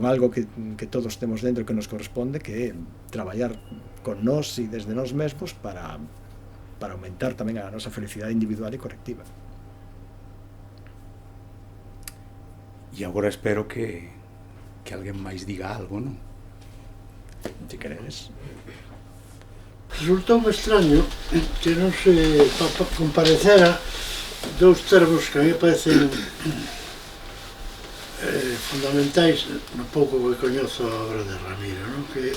algo que todos temos dentro que nos corresponde, que é traballar con nós e desde nós mesmos para aumentar tamén a nosa felicidade individual e colectiva. E agora espero que alguén máis diga algo, non? Se queredes. Resultou extraño que non se comparecera dous termos que a mí parecen fundamentais no pouco que coñezo a obra de Ramiro, non? Que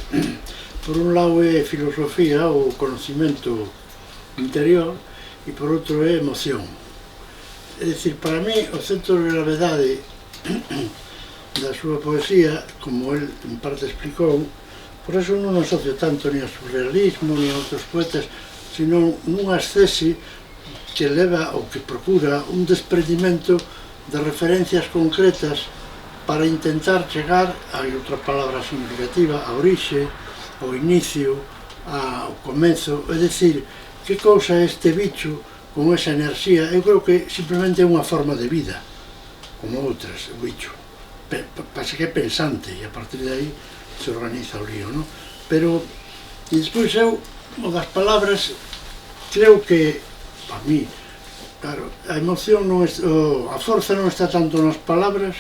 por un lado é filosofía ou conocimento interior e por outro é emoción. É dicir, para mí o centro de gravedade da súa poesía, como el en parte explicou, por eso non asocio tanto ni ao surrealismo ni a outros poetas, sino nunha ascese que leva ou que procura un desprendimento de referencias concretas para intentar chegar a outra palabra significativa, a orixe, ao inicio, ao comezo, é dicir, que cousa é este bicho con esa enerxía? Eu creo que simplemente é unha forma de vida, como outras, o bicho. Pasa que é pensante e a partir de aí se organiza o lío, non? Pero, e despois eu, o das palabras, creo que, para mí, claro, a emoción non é, a forza non está tanto nas palabras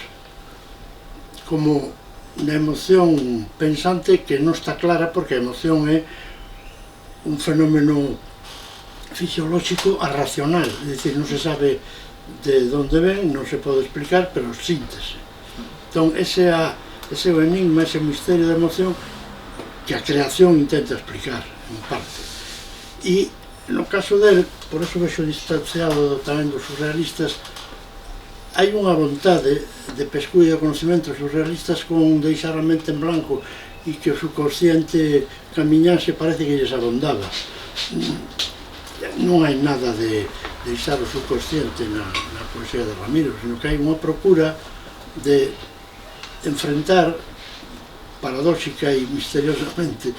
como na emoción pensante que non está clara, porque a emoción é un fenómeno fisiolóxico arracional, é dicir, non se sabe de onde ven, non se pode explicar, pero síntese. Entón, ese é o enigma, ese misterio da emoción que a creación intenta explicar, en parte. E, no caso del, por eso vexo distanciado tamén dos surrealistas, hai unha vontade de pescudo de conocimientos surrealistas con deixar a mente en blanco e que o subconsciente camiñase, parece que lles abondaba. Non hai nada de deixar o subconsciente na poesía de Ramiro, sino que hai unha procura de enfrentar paradóxica e misteriosamente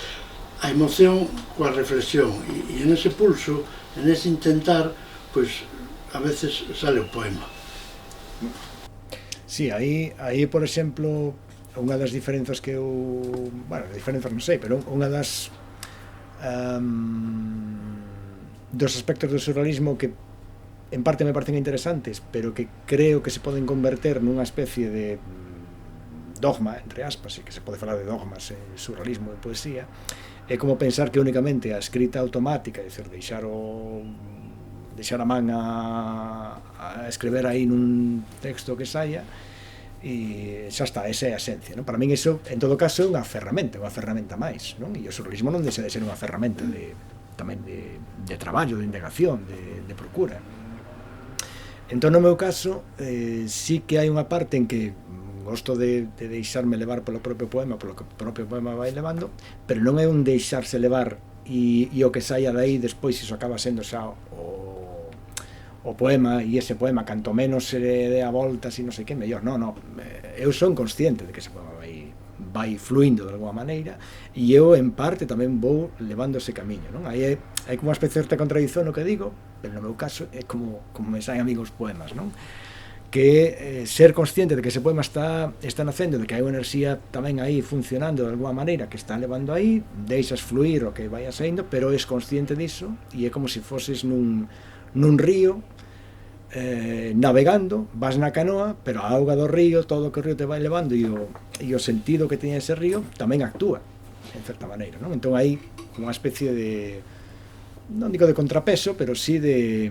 a emoción coa reflexión e en ese pulso, en ese intentar, pois a veces sale o poema. Sí, aí por exemplo, unha das diferenzas que eu, bueno, diferenzas non sei, pero unha das dos aspectos do surrealismo que en parte me parecen interesantes, pero que creo que se poden converter nunha especie de dogma, entre aspas, e que se pode falar de dogmas en surrealismo e poesía, é como pensar que únicamente a escrita automática, é dicir, deixar a man a escrever aí nun texto que saia e xa está, esa é a esencia, non? Para min iso, en todo caso, é unha ferramenta máis, non? E o surrealismo non deixa de ser unha ferramenta tamén de traballo, de indagación, de procura. Entón, no meu caso, sí que hai unha parte en que gosto de deixarme levar polo propio poema, polo que o propio poema vai levando, pero non é un deixarse levar e o que saia dai despois iso acaba sendo xa o poema, e ese poema canto menos se dé a voltas e non sei que, mellor. Non, eu son consciente de que ese poema vai fluindo de alguma maneira e eu en parte tamén vou levando ese camiño, non? Aí hai como unha especie de contradición no que digo, pero no meu caso é como me saen amigos poemas, non? Que ser consciente de que ese poema está nacendo, de que hai unha enerxía tamén aí funcionando de alguma maneira que está levando aí, deixas fluir o que vai saindo, pero és consciente diso e é como se foses nun río navegando, vas na canoa, pero a auga do río, todo o que o río te vai levando e o sentido que teña ese río tamén actúa en certa maneira, non? Entón hai unha especie de non digo de contrapeso, pero sí de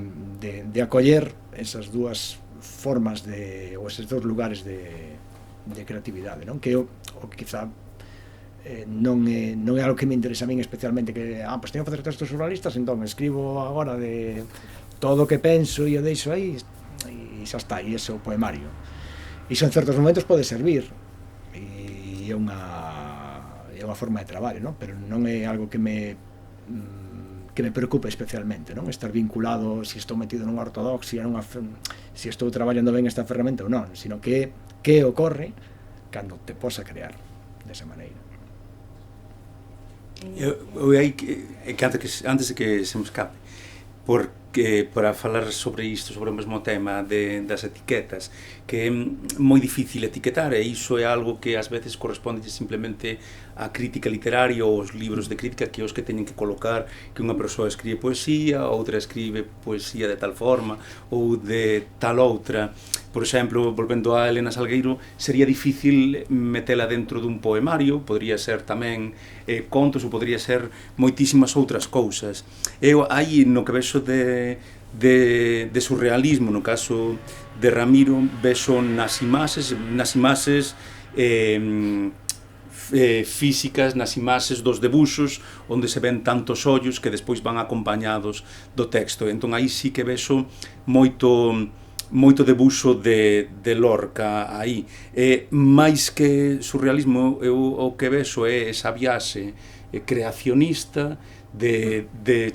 acoller esas dúas formas ou esos dous lugares de creatividade, non? Que o quizá non é algo que me interesa a min especialmente, que pois teño que facer textos surrealistas, entón escribo agora de todo o que penso e o deixo aí e xa está, e ese é o poemario. Iso en certos momentos pode servir e é unha forma de traballo, non? Pero non é algo que me preocupe especialmente, non? Estar vinculado se estou metido nunha ortodoxia, se estou traballando ben esta ferramenta ou non, sino que ocorre cando te posa crear desa maneira. Eu aí que antes de que se me escape, porque para falar sobre isto, sobre o mesmo tema das etiquetas, que é moi difícil etiquetar, e iso é algo que ás veces corresponde simplemente á crítica literaria ou aos libros de crítica, que os que teñen que colocar que unha persoa escribe poesía, outra escribe poesía de tal forma ou de tal outra. Por exemplo, volvendo a Elena Salgueiro, sería difícil metela dentro dun poemario, podría ser tamén contos ou podría ser moitísimas outras cousas. Eu aí no que vexo de surrealismo, no caso de Ramiro, vexo nas imaxes físicas, nas imaxes dos debuxos, onde se ven tantos ollos que despois van acompañados do texto. Entón aí sí que vexo moito debuxo de Lorca aí. Máis que surrealismo, eu o que vexo é esa viaxe creacionista de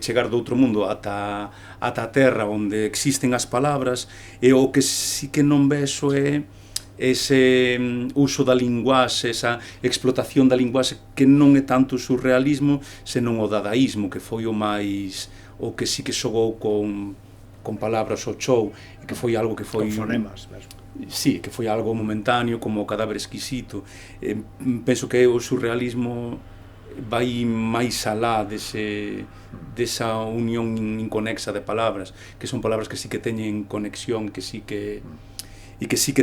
chegar do outro mundo ata a terra onde existen as palabras, e o que sí que non vexo é ese uso da linguaxe, esa explotación da linguaxe, que non é tanto surrealismo senón o dadaísmo, que foi o que sí que xogou con palabras o show, e que foi algo que foi... Con fonemas mesmo. Sí, que foi algo momentáneo, como o Cadáver Exquisito. Penso que o surrealismo vai máis alá desa unión inconexa de palabras, que son palabras que sí que teñen conexión, que sí que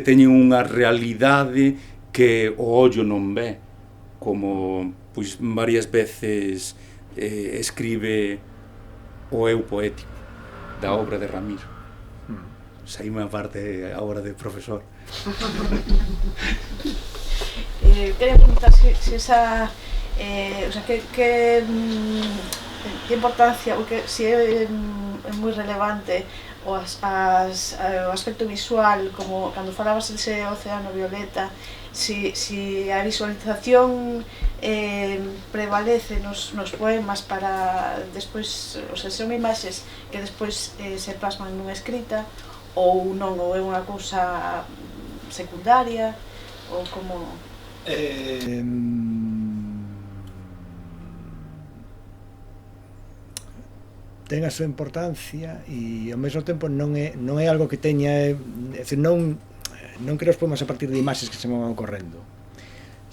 teñen unha realidade que o ollo non ve, como pois varias veces escribe o eu poético da obra de Ramiro. Saíme a parte agora de profesor. Quería preguntar se esa que importancia, ou que se é moi relevante o aspecto visual, como cando falabas dese océano violeta, si a visualización prevalece nos poemas para despois, o sea, son imaxes que despois se plasman nunha escrita, ou non, ou é unha cousa secundaria, ou como... Ten a súa importancia e ao mesmo tempo non é algo que teña, non creo os poemas a partir de imaxes que se me van ocorrendo,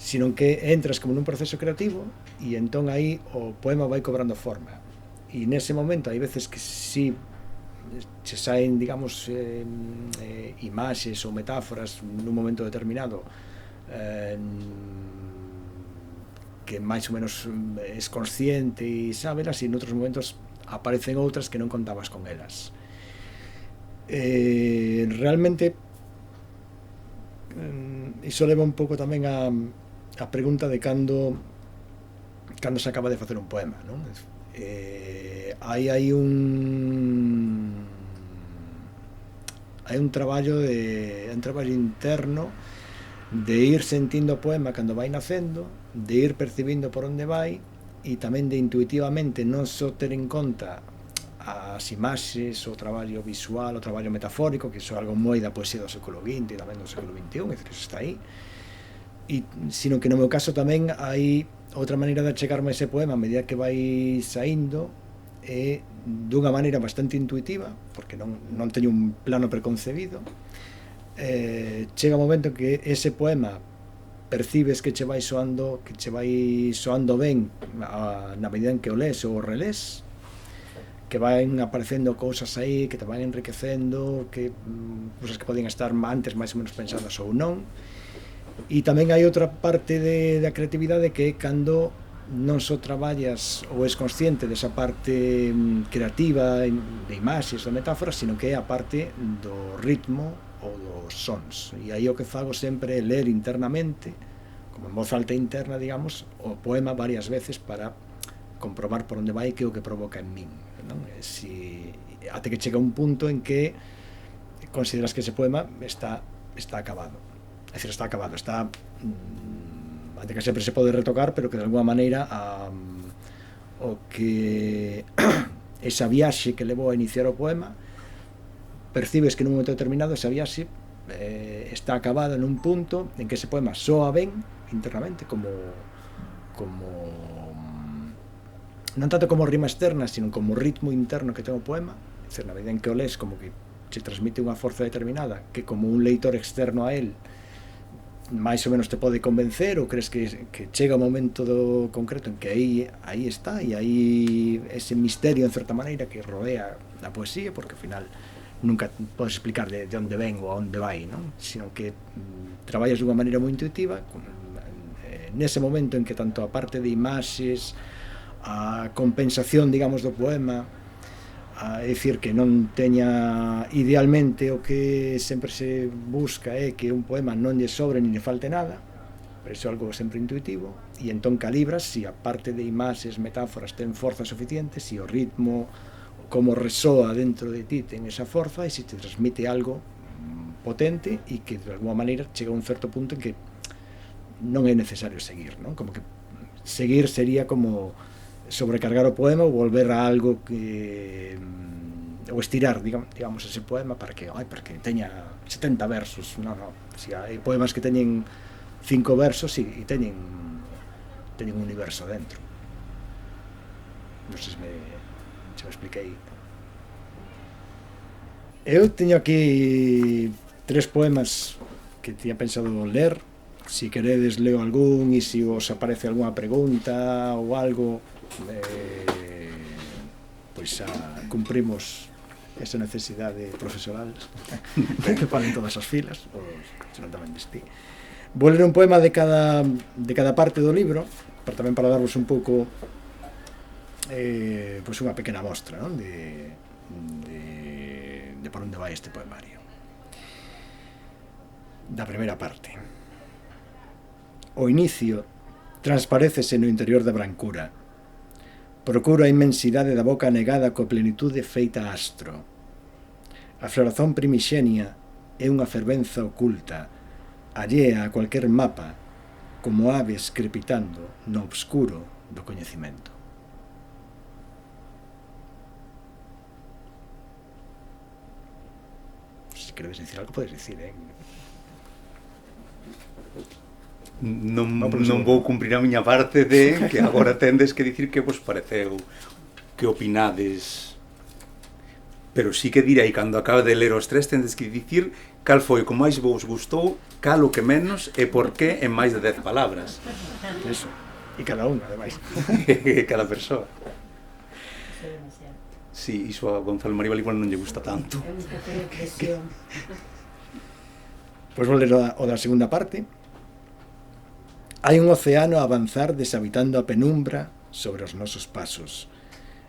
sino que entras como nun proceso creativo e entón aí o poema vai cobrando forma, e nese momento hai veces que si se saen, digamos, imaxes ou metáforas nun momento determinado que máis ou menos es consciente e sábelas, e en outros momentos aparecen outras que non contabas con elas. Realmente iso leva un pouco tamén a pregunta de cando se acaba de facer un poema, non? Hai un traballo interno de ir sentindo o poema cando vai nacendo, de ir percibindo por onde vai, e tamén de intuitivamente non só ter en conta as imaxes, o traballo visual, o traballo metafórico, que iso é algo moi da poesía do século XX e tamén do século XXI, é dicir, que iso está aí, sino que no meu caso tamén hai outra maneira de achegarme a ese poema a medida que vai saindo, e dunha maneira bastante intuitiva, porque non teño un plano preconcebido. Chega un momento que ese poema percibes que che vai soando ben na medida en que o lees ou o relés, que van aparecendo cousas aí que te van enriquecendo, que cousas que podían estar antes máis ou menos pensadas ou non. E tamén hai outra parte da creatividade, que é cando non só traballas ou és consciente desa parte creativa de imaxes, de metáforas, sino que é a parte do ritmo ou dos sons. E aí o que fago sempre é ler internamente, como en voz alta interna, digamos, o poema varias veces para comprobar por onde vai e que é o que provoca en min, non? Até que chega un punto en que consideras que ese poema está acabado. É dicir, está acabado, está até que sempre se pode retocar, pero que de alguma maneira o que esa viaxe que levou a iniciar o poema, percibes que nun momento determinado esa viaxe está acabada nun punto en que ese poema soa ben internamente, como non tanto como rima externa, sino como ritmo interno que ten o poema. É dicir, na medida en que o lees, como que se transmite unha forza determinada que como un leitor externo a él máis ou menos te pode convencer, ou crees que chega o momento concreto en que aí está, e aí ese misterio en certa maneira que rodea a poesía, porque ao final nunca podes explicar de onde ven ou a onde vai, non? Sino que traballas dunha maneira moi intuitiva nese momento en que tanto a parte de imaxes, a compensación, digamos, do poema, é dicir, que non teña idealmente o que sempre se busca é que un poema non lle sobre nin lle falte nada, pero iso é algo sempre intuitivo, e entón calibras se a parte de imaxes, metáforas ten forza suficiente, se o ritmo, como resoa dentro de ti ten esa forza, e se te transmite algo potente e que de alguma maneira chega a un certo punto en que non é necesario seguir, non? Como que seguir sería como sobrecargar o poema ou volver a algo que ou estirar, digamos, ese poema para que teña 70 versos. Non. Si hai poemas que teñen 5 versos e teñen un universo dentro. Non sei se me expliquei. Eu teño aquí 3 poemas que tiña pensado ler. Si queredes leo algún, e se os aparece algunha pregunta ou algo, pois cumprimos esa necesidade profesional que falen todas as filas, senón tamén deste. Vou ler un poema de cada parte do libro, tamén para darvos un pouco pois unha pequena mostra, non? de por onde vai este poemario. Da primeira parte. O inicio transparécese no interior da brancura. Procuro a inmensidade da boca negada coa plenitude feita astro. A florazón primixenia é unha fervenza oculta, allea a cualquier mapa, como aves crepitando no obscuro do coñecimento. Se queredes dicir algo, podes dicir, Non vou cumprir a miña parte de que agora tendes que dicir que vos pareceu, que opinades, pero sí que direi, cando acabe de ler os 3, tendes que dicir cal foi o que máis vos gustou, cal o que menos e por qué en máis de 10 palabras. Eso, e cada unha, ademais. Cada persoa. Sí, iso a Gonzalo Maribal igual non lle gusta tanto. Pois vou ler o da segunda parte. Hai un océano a avanzar deshabitando a penumbra sobre os nosos pasos.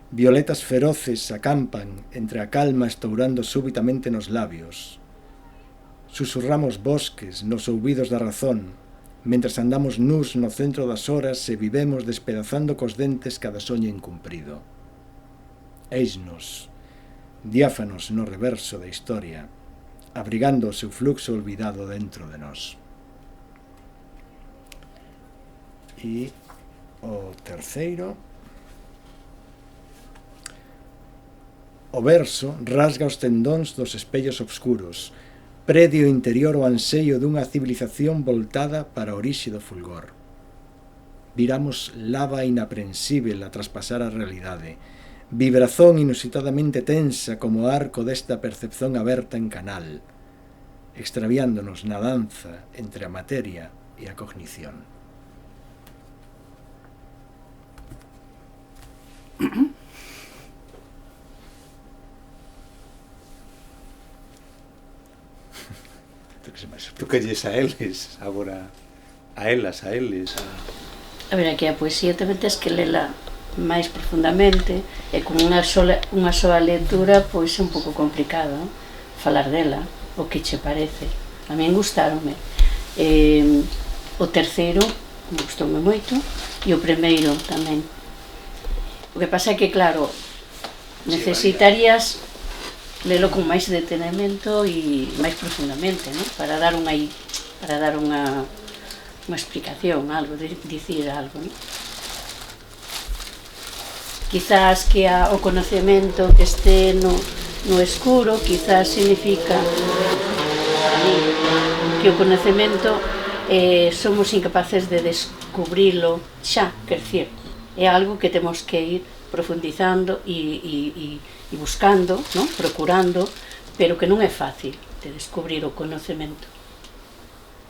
Violetas feroces acampan entre a calma estourando súbitamente nos labios. Susurramos bosques nos ouvidos da razón, mentras andamos nus no centro das horas e vivemos despedazando cos dentes cada soño incumprido. Eisnos, diáfanos no reverso da historia, abrigando o seu fluxo olvidado dentro de nós. E o terceiro, o verso rasga os tendóns dos espellos obscuros, prede o interior o anseio dunha civilización voltada para a orixe do fulgor. Viramos lava inaprensível a traspasar a realidade, vibrazón inusitadamente tensa como arco desta percepción aberta en canal, extraviándonos na danza entre a materia e a cognición. Tú que lles a eles, agora a elas, a eles. A ver, aquí a poesía tamén tens que lela máis profundamente, e con unha soa lectura pois é un pouco complicado, non? Falar dela, o que che parece. A min gustaronme. O terceiro gustoume moito, e o primeiro tamén. O que pasa é que, claro, necesitarías lelo con máis detenimento e máis profundamente, non? Para dar unha explicación, algo, dicir algo, non? Quizás que o conocemento que este no escuro, quizás significa que o conocemento somos incapaces de descubrilo xa, quer decir, é algo que temos que ir profundizando e buscando, non? Procurando, pero que non é fácil de descubrir o conocemento.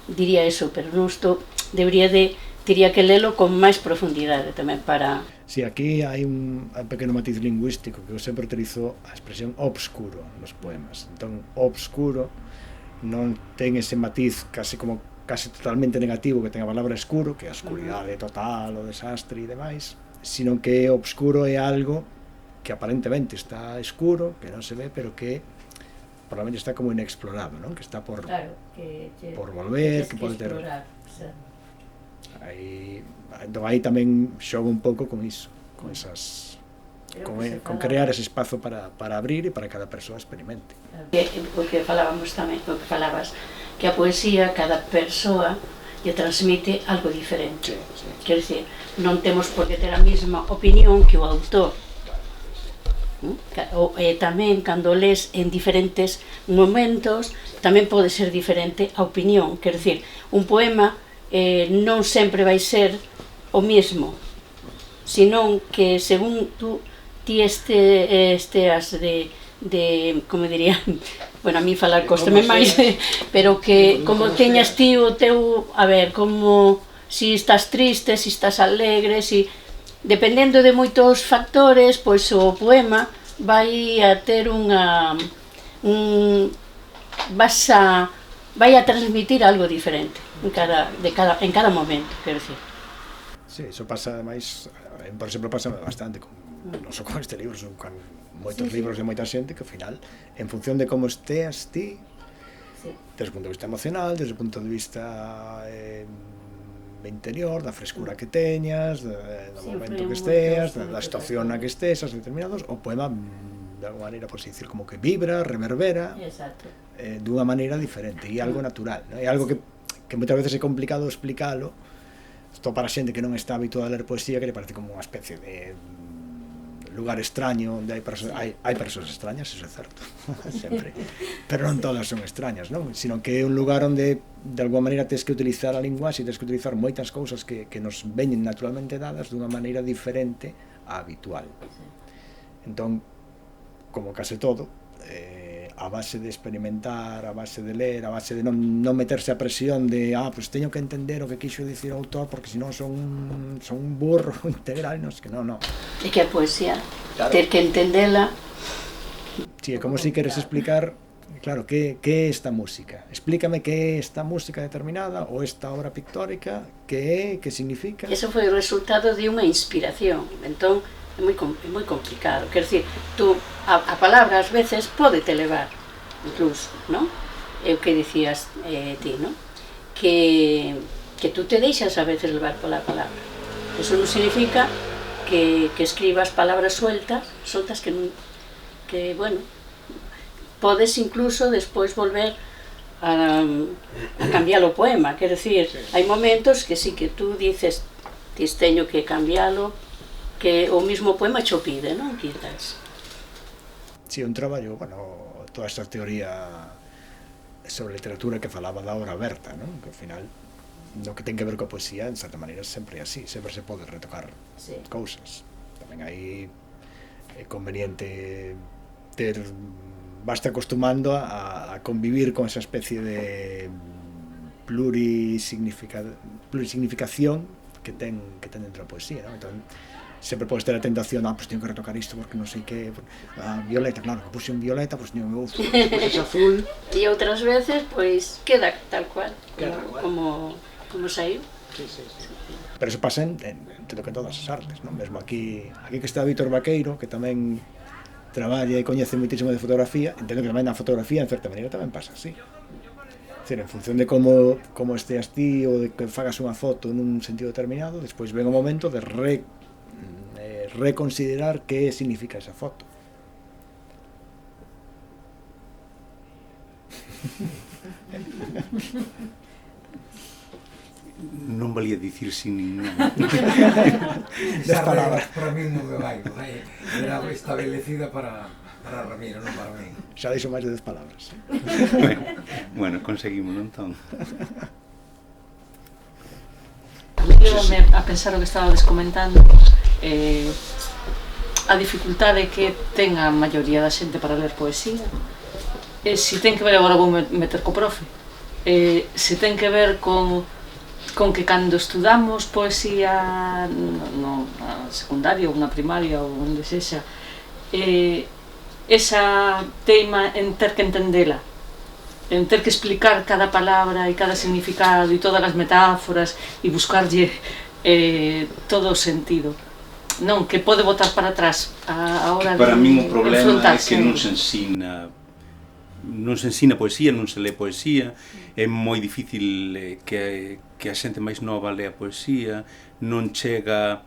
Diría eso, pero non estou, teria que lelo con máis profundidade tamén para... Sí, aquí hai un pequeno matiz lingüístico que eu sempre utilizo a expresión obscuro nos poemas. Entón, obscuro non ten ese matiz casi totalmente negativo que ten a palabra escuro, que é a oscuridade total, o desastre e demais, sino que obscuro é algo que aparentemente está escuro, que non se ve, pero que probablemente está como inexplorado, non? Que está por volver, que pode ter... Entón aí tamén xogo un pouco con iso, con esas... con crear ese espazo para abrir e para que cada persoa experimente. O que falábamos tamén, o que falabas, que a poesía, cada persoa lle transmite algo diferente. Quer dizer, non temos por que ter a mesma opinión que o autor. E tamén, cando lés en diferentes momentos, tamén pode ser diferente a opinión. Quer dizer, un poema non sempre vai ser o mesmo, senón que según ti esteas como diría, bueno, a mí falar costame máis, pero que como teñas ti o teu, a ver, como si estás triste, si estás alegre, si dependendo de moitos factores, pois o poema vai a ter vai a transmitir algo diferente en cada momento, quero dicir. Sí, iso pasa, ademais, por exemplo, pasa bastante non só con este libro, son con moitos libros de moita xente que, ao final, en función de como esteas ti, desde o punto de vista emocional, desde o punto de vista interior, da frescura que teñas, do momento que esteas, da situación na que estés, as determinados, o poema, de alguma maneira, por dicir, como que vibra, reverbera, dunha maneira diferente, e algo natural, é algo que moitas veces é complicado explicalo, isto para xente que non está habituada a ler poesía, que lle parece como unha especie de lugar extraño onde hai persoas extrañas, eso é certo, sempre, pero non todas son extrañas, non? Sino que é un lugar onde de alguma maneira tens que utilizar a linguaxe e tens que utilizar moitas cousas que nos veñen naturalmente dadas dunha maneira diferente á habitual. Entón, como case todo, a base de experimentar, a base de ler, a base de non meterse a presión de pois teño que entender o que quixo dicir o autor porque senón son un burro integral, non, que non. É que a poesía, ter que entendela... Sí, é como se queres explicar, claro, que é esta música. Explícame que é esta música determinada ou esta obra pictórica, que é, que significa... Eso foi o resultado de unha inspiración, entón é moi complicado, quer dizer, tú, a palabra ás veces pode te levar, incluso, non? É o que dicías ti, non? Que tú te deixas a veces levar pola palabra. Eso non significa que escribas palabras sueltas que, bueno, podes incluso despois volver a cambiar o poema, quer dizer, hai momentos que sí que tú dices, teño que cambialo, que o mismo poema cho pide, non? Quizás. Si, un traballo, bueno, toda esta teoría sobre literatura que falaba da obra aberta, non? Que ao final, no que ten que ver coa poesía, en certa maneira, sempre é así, sempre se pode retocar cousas. Tamén aí é conveniente basta acostumando a convivir con esa especie de plurisignificación que ten dentro da poesía, non? Entón, sempre podes ter a tentación, pois teño que retocar isto porque non sei que, violeta, claro, que puse un violeta, pois teño un azul. E outras veces, pois, queda tal cual, como saiu. Pero eso pasa entendo que en todas as artes, non? Mesmo aquí que está Vítor Vaqueiro, que tamén traballa e coñece moitísimo de fotografía, entendo que tamén na fotografía, en certa maneira, tamén pasa así. É dicir, en función de como esteas ti ou de que fagas unha foto nun sentido determinado, despois ven o momento de reconsiderar que significa esa foto. Non valía dicir sin ningún. Das palabras. Para mí non me vai, era establecida para Ramiro, non para mí. Xa deixo máis de 10 palabras. Bueno, conseguimos, entón. A mí levame a pensar o que estabades comentando, a dificultade que ten a maioría da xente para ler poesía, se ten que ver, agora vou meter co profe, se ten que ver con que cando estudamos poesía na secundaria ou na primaria ou onde sexa, esa teima en ter que entendela, en ter que explicar cada palabra e cada significado e todas as metáforas e buscarlle todo o sentido, non, que pode botar para atrás a hora de enfrontarse. Para min o problema é que non se ensina poesía, non se lê poesía, é moi difícil que a xente máis nova lea poesía, non chega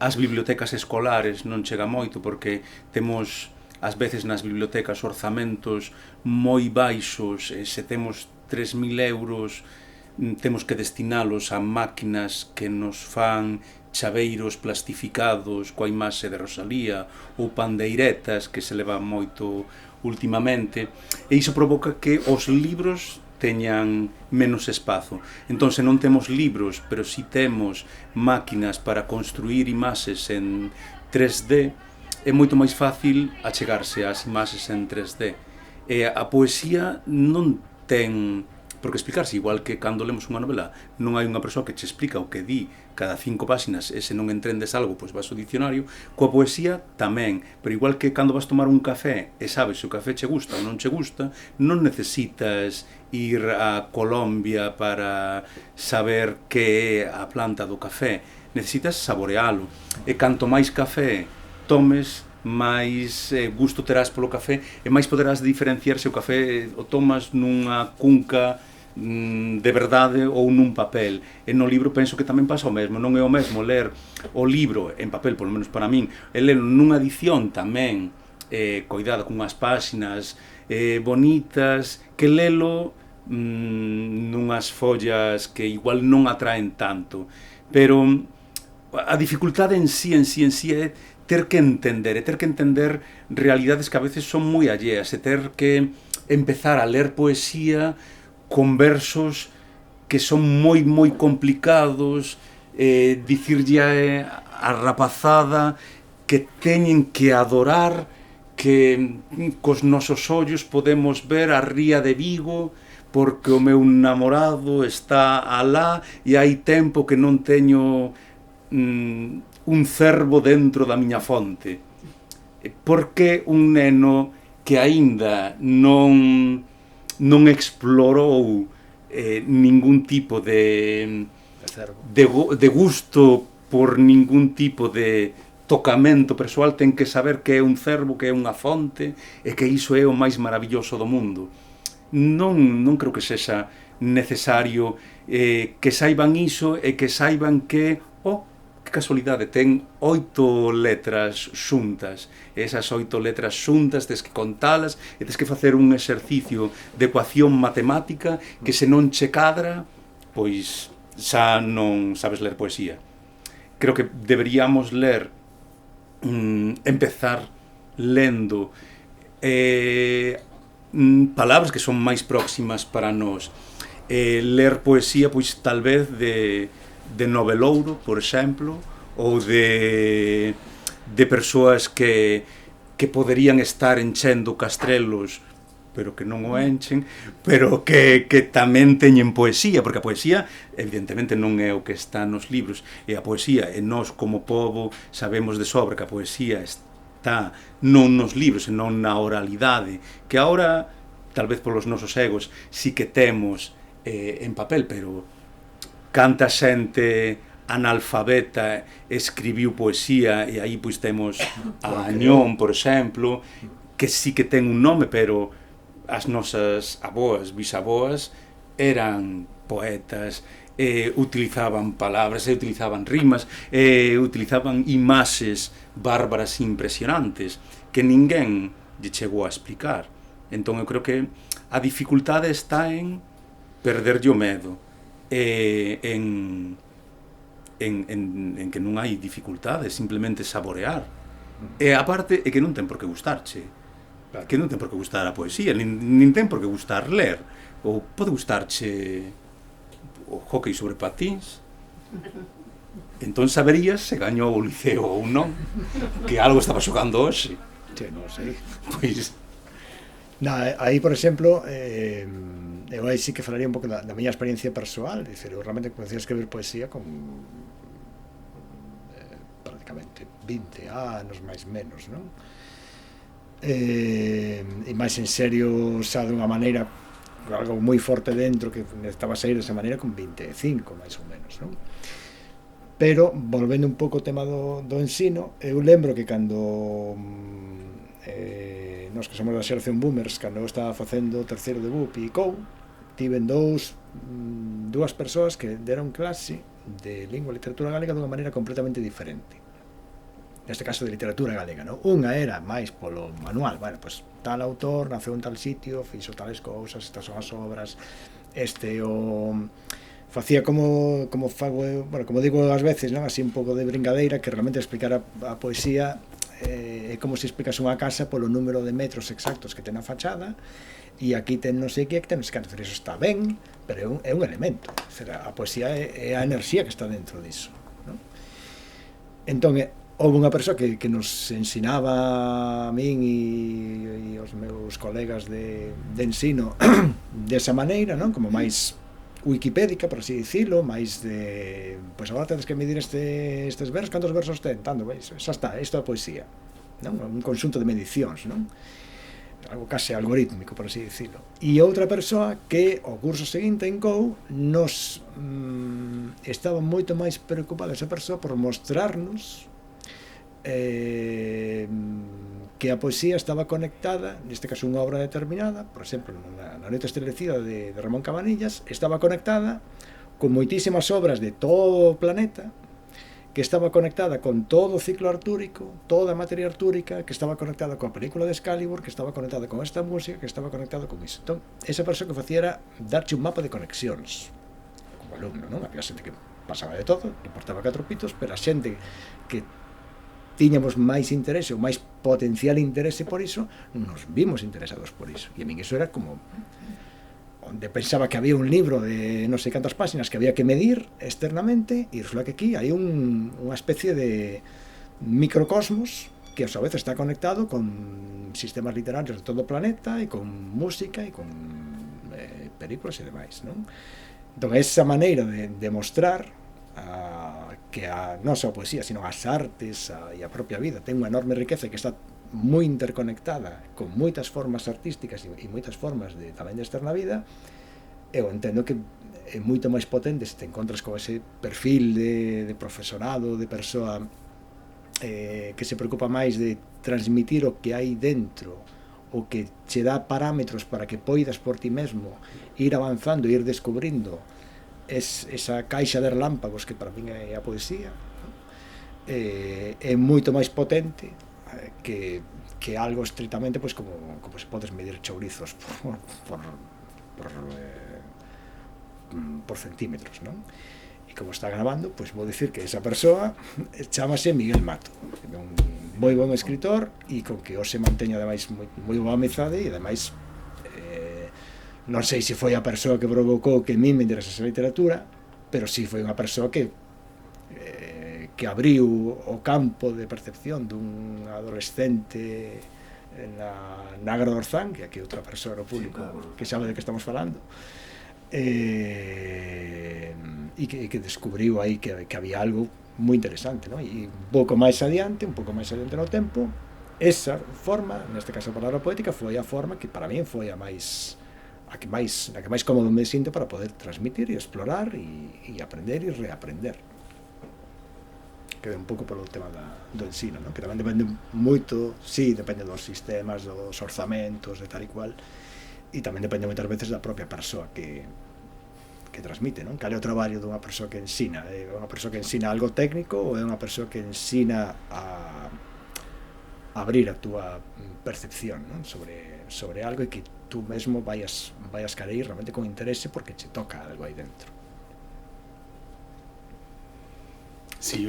ás bibliotecas escolares, non chega moito porque temos ás veces nas bibliotecas orzamentos moi baixos, se temos 3.000 euros temos que destinalos a máquinas que nos fan chaveiros plastificados coa imaxe de Rosalía ou pandeiretas que se levan moito últimamente, e iso provoca que os libros teñan menos espazo. Entón, se non temos libros, pero si temos máquinas para construir imaxes en 3D, é moito máis fácil achegarse ás imaxes en 3D. E a poesía non ten por que explicarse, igual que cando lemos unha novela non hai unha persoa que che explica o que di cada 5 páxinas, e se non entrendes algo, pois vas ao dicionario. Coa poesía tamén, pero igual que cando vas tomar un café e sabes se o café che gusta ou non che gusta, non necesitas ir a Colombia para saber que é a planta do café, necesitas saborealo, e canto máis café tomes, máis gusto terás polo café e máis poderás diferenciar se o café o tomas nunha cunca de verdade ou nun papel. E no libro penso que tamén pasa o mesmo, non é o mesmo ler o libro en papel, polo menos para min, e ler nunha edición tamén coidada cunhas páxinas bonitas, que lelo nunhas follas que igual non atraen tanto. Pero a dificultade en sí é ter que entender realidades que a veces son moi alleas, e ter que empezar a ler poesía con versos que son moi complicados, dicirlle a rapazada que teñen que adorar que cos nosos ollos podemos ver a ría de Vigo porque o meu namorado está alá e hai tempo que non teño un cervo dentro da miña fonte. Porque un neno que aínda non explorou ningún tipo de gusto por ningún tipo de tocamento persoal ten que saber que é un cervo, que é unha fonte e que iso é o máis maravilloso do mundo. Non creo que sexa necesario que saiban iso e que saiban que que casualidade, ten 8 letras xuntas, e esas 8 letras xuntas tes que contalas e tes que facer un exercicio de ecuación matemática que se non che cadra, pois xa non sabes ler poesía. Creo que deberíamos empezar lendo palabras que son máis próximas para nós, ler poesía pois tal vez de novelouro, por exemplo, ou de persoas que poderían estar enchendo castrelos, pero que non o enchen, pero que tamén teñen poesía, porque a poesía evidentemente non é o que está nos libros, e a poesía, e nós como pobo sabemos de sobra que a poesía está non nos libros, senón na oralidade, que agora, tal vez polos nosos egos, sí que temos en papel, pero canta xente analfabeta escribiu poesía, e aí pois temos a Añón, por exemplo, que sí que ten un nome, pero as nosas aboas, bisaboas eran poetas, utilizaban palabras, utilizaban rimas, utilizaban imaxes bárbaras impresionantes que ninguén lle chegou a explicar. Entón eu creo que a dificultade está en perderlle o medo, en que non hai dificultade, simplemente saborear. E a parte é que non ten por que gustarche, que non ten por que gustar a poesía, nin ten por que gustar ler, ou pode gustarche o hockey sobre patins. Entón saberías se gañou o Liceo ou non, que algo estaba xogando hoxe. Sí, non sei. Pois Aí, por exemplo, eu aí sí que falaría un pouco da miña experiencia persoal. Dicer, eu realmente comecei a escribir poesía con prácticamente 20 anos, máis menos, non? E máis en serio, xa dunha maneira, algo moi forte dentro, que necesitaba sair desa maneira con 25, máis ou menos, non? Pero, volvendo un pouco ao tema do ensino, eu lembro que cando nós que somos da xeración boomers, cando eu estaba facendo o terceiro de BUP e COU, tiven dúas persoas que deron clase de lingua e literatura galega dunha maneira completamente diferente. Neste caso de literatura galega, non? Unha era máis polo manual, bueno, pues tal autor naceu en tal sitio, fixo tales cousas, estas son as obras, facía como fago eu, bueno, como digo ás veces, non? Así un pouco de brincadeira, que realmente explicar a poesía é como se explicas unha casa polo número de metros exactos que ten a fachada, e aquí ten non sei que ten, non sei que, eso está ben, pero é un elemento. A poesía é a enerxía que está dentro disso, non? Entón, houve unha persoa que nos ensinaba a min e aos meus colegas de ensino desa maneira, non? Como máis wikipédica, por así dicilo, máis de, pois agora tedes que medir estes versos, cantos versos ten, tanto, veis, xa está, isto é poesía, non? Un conxunto de medicións, non? Algo case algorítmico, por así dicilo. E outra persoa que o curso seguinte en COU nos estaba moito máis preocupada esa persoa por mostrarnos que a poesía estaba conectada, neste caso unha obra determinada, por exemplo, na Noite Estrelecida de Ramón Cabanillas, estaba conectada con moitísimas obras de todo o planeta, que estaba conectada con todo o ciclo artúrico, toda a materia artúrica, que estaba conectada coa película de Excalibur, que estaba conectada con esta música, que estaba conectada con iso. Entón, esa persoa que facía era darche un mapa de conexións como alumno, non? Había xente que pasaba de todo, que importaba 4 pitos, pero a xente que tiñamos máis interese ou máis potencial interese por iso, nos vimos interesados por iso. E a min iso era como onde pensaba que había un libro de non sei cantas páxinas que había que medir externamente, e resulta que aquí hai unha especie de microcosmos que a súa vez está conectado con sistemas literarios de todo o planeta e con música e con películas e demais, non? Entón, esa maneira de mostrar que non só a poesía, sino as artes e a propia vida ten unha enorme riqueza que está moi interconectada con moitas formas artísticas e moitas formas tamén de estar na vida. Eu entendo que é moito máis potente se te encontras con ese perfil de profesorado, de persoa que se preocupa máis de transmitir o que hai dentro, o que che dá parámetros para que poidas por ti mesmo ir avanzando e ir descubrindo esa caixa de relámpagos que para min é a poesía. É moito máis potente que algo estritamente, pois, como se podes medir chourizos por centímetros, non? E como está grabando, pois vou dicir que esa persoa chámase Miguel Mato, que é un moi bon escritor e con que hoxe manteño ademais moi boa amizade, e ademais non sei se foi a persoa que provocou que a mí me interesase a literatura, pero si foi unha persoa que abriu o campo de percepción dun adolescente na Agra do Orzán, que aquí outra persoa no público que sabe de que estamos falando, e que descubriu aí que había algo moi interesante, non? E un pouco máis adiante no tempo, esa forma, neste caso a palabra poética, foi a forma que para min foi a a que máis cómodo me sinto para poder transmitir e explorar e aprender e reaprender. Que é un pouco polo tema do ensino, non? Que tamén depende moito, sí, depende dos sistemas, dos orzamentos, de tal e cual, e tamén depende moitas veces da propia persoa que transmite, non? Cal é o traballo dunha persoa que ensina? É unha persoa que ensina algo técnico ou é unha persoa que ensina a abrir a túa percepción, non? sobre algo e que tú mesmo vayas carei realmente con interese porque che toca algo aí dentro. Si,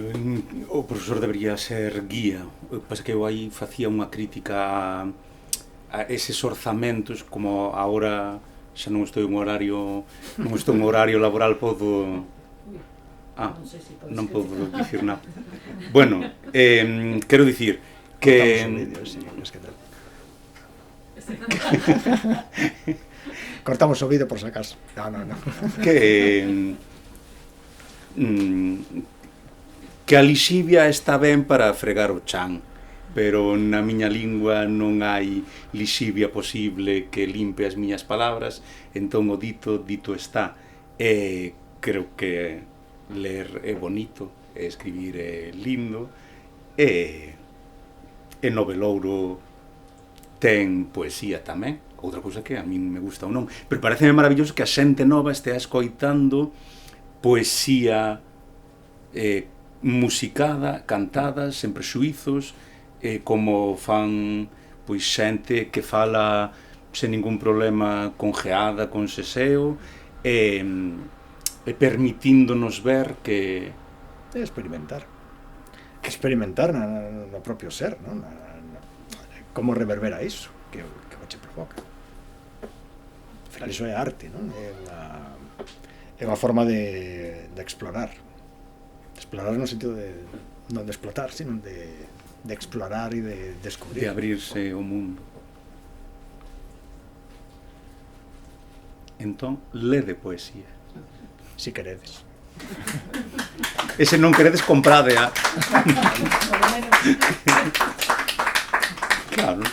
o profesor debería ser guía. O que pasa que eu aí facía unha crítica a eses orzamentos, como agora xa non estou en horario laboral, podo... non podo dicir nada. Bueno, quero dicir que... Cortamos o vídeo por si acaso. No. Que a lixivia está ben para fregar o chan, pero na miña lingua non hai lixivia posible que limpe as miñas palabras, entón o dito está. E creo que ler é bonito, e escribir é lindo, e Novelouro ten poesía tamén, outra cousa que a min me gusta ou non, pero pareceme maravilloso que a xente nova estea escoitando poesía musicada, cantada, sen prexuizos, como fan pois xente que fala sen ningún problema con geada, con seseo, e permitíndonos ver que... experimentar no propio ser, non? Como reverbera iso que che provoca. Al final iso é arte, non? É unha forma de explorar no sentido de non de explotar, sino de explorar e de descubrir, de abrirse o mundo. Entón, lede poesía si queredes. E se non queredes, comprade a... Claro.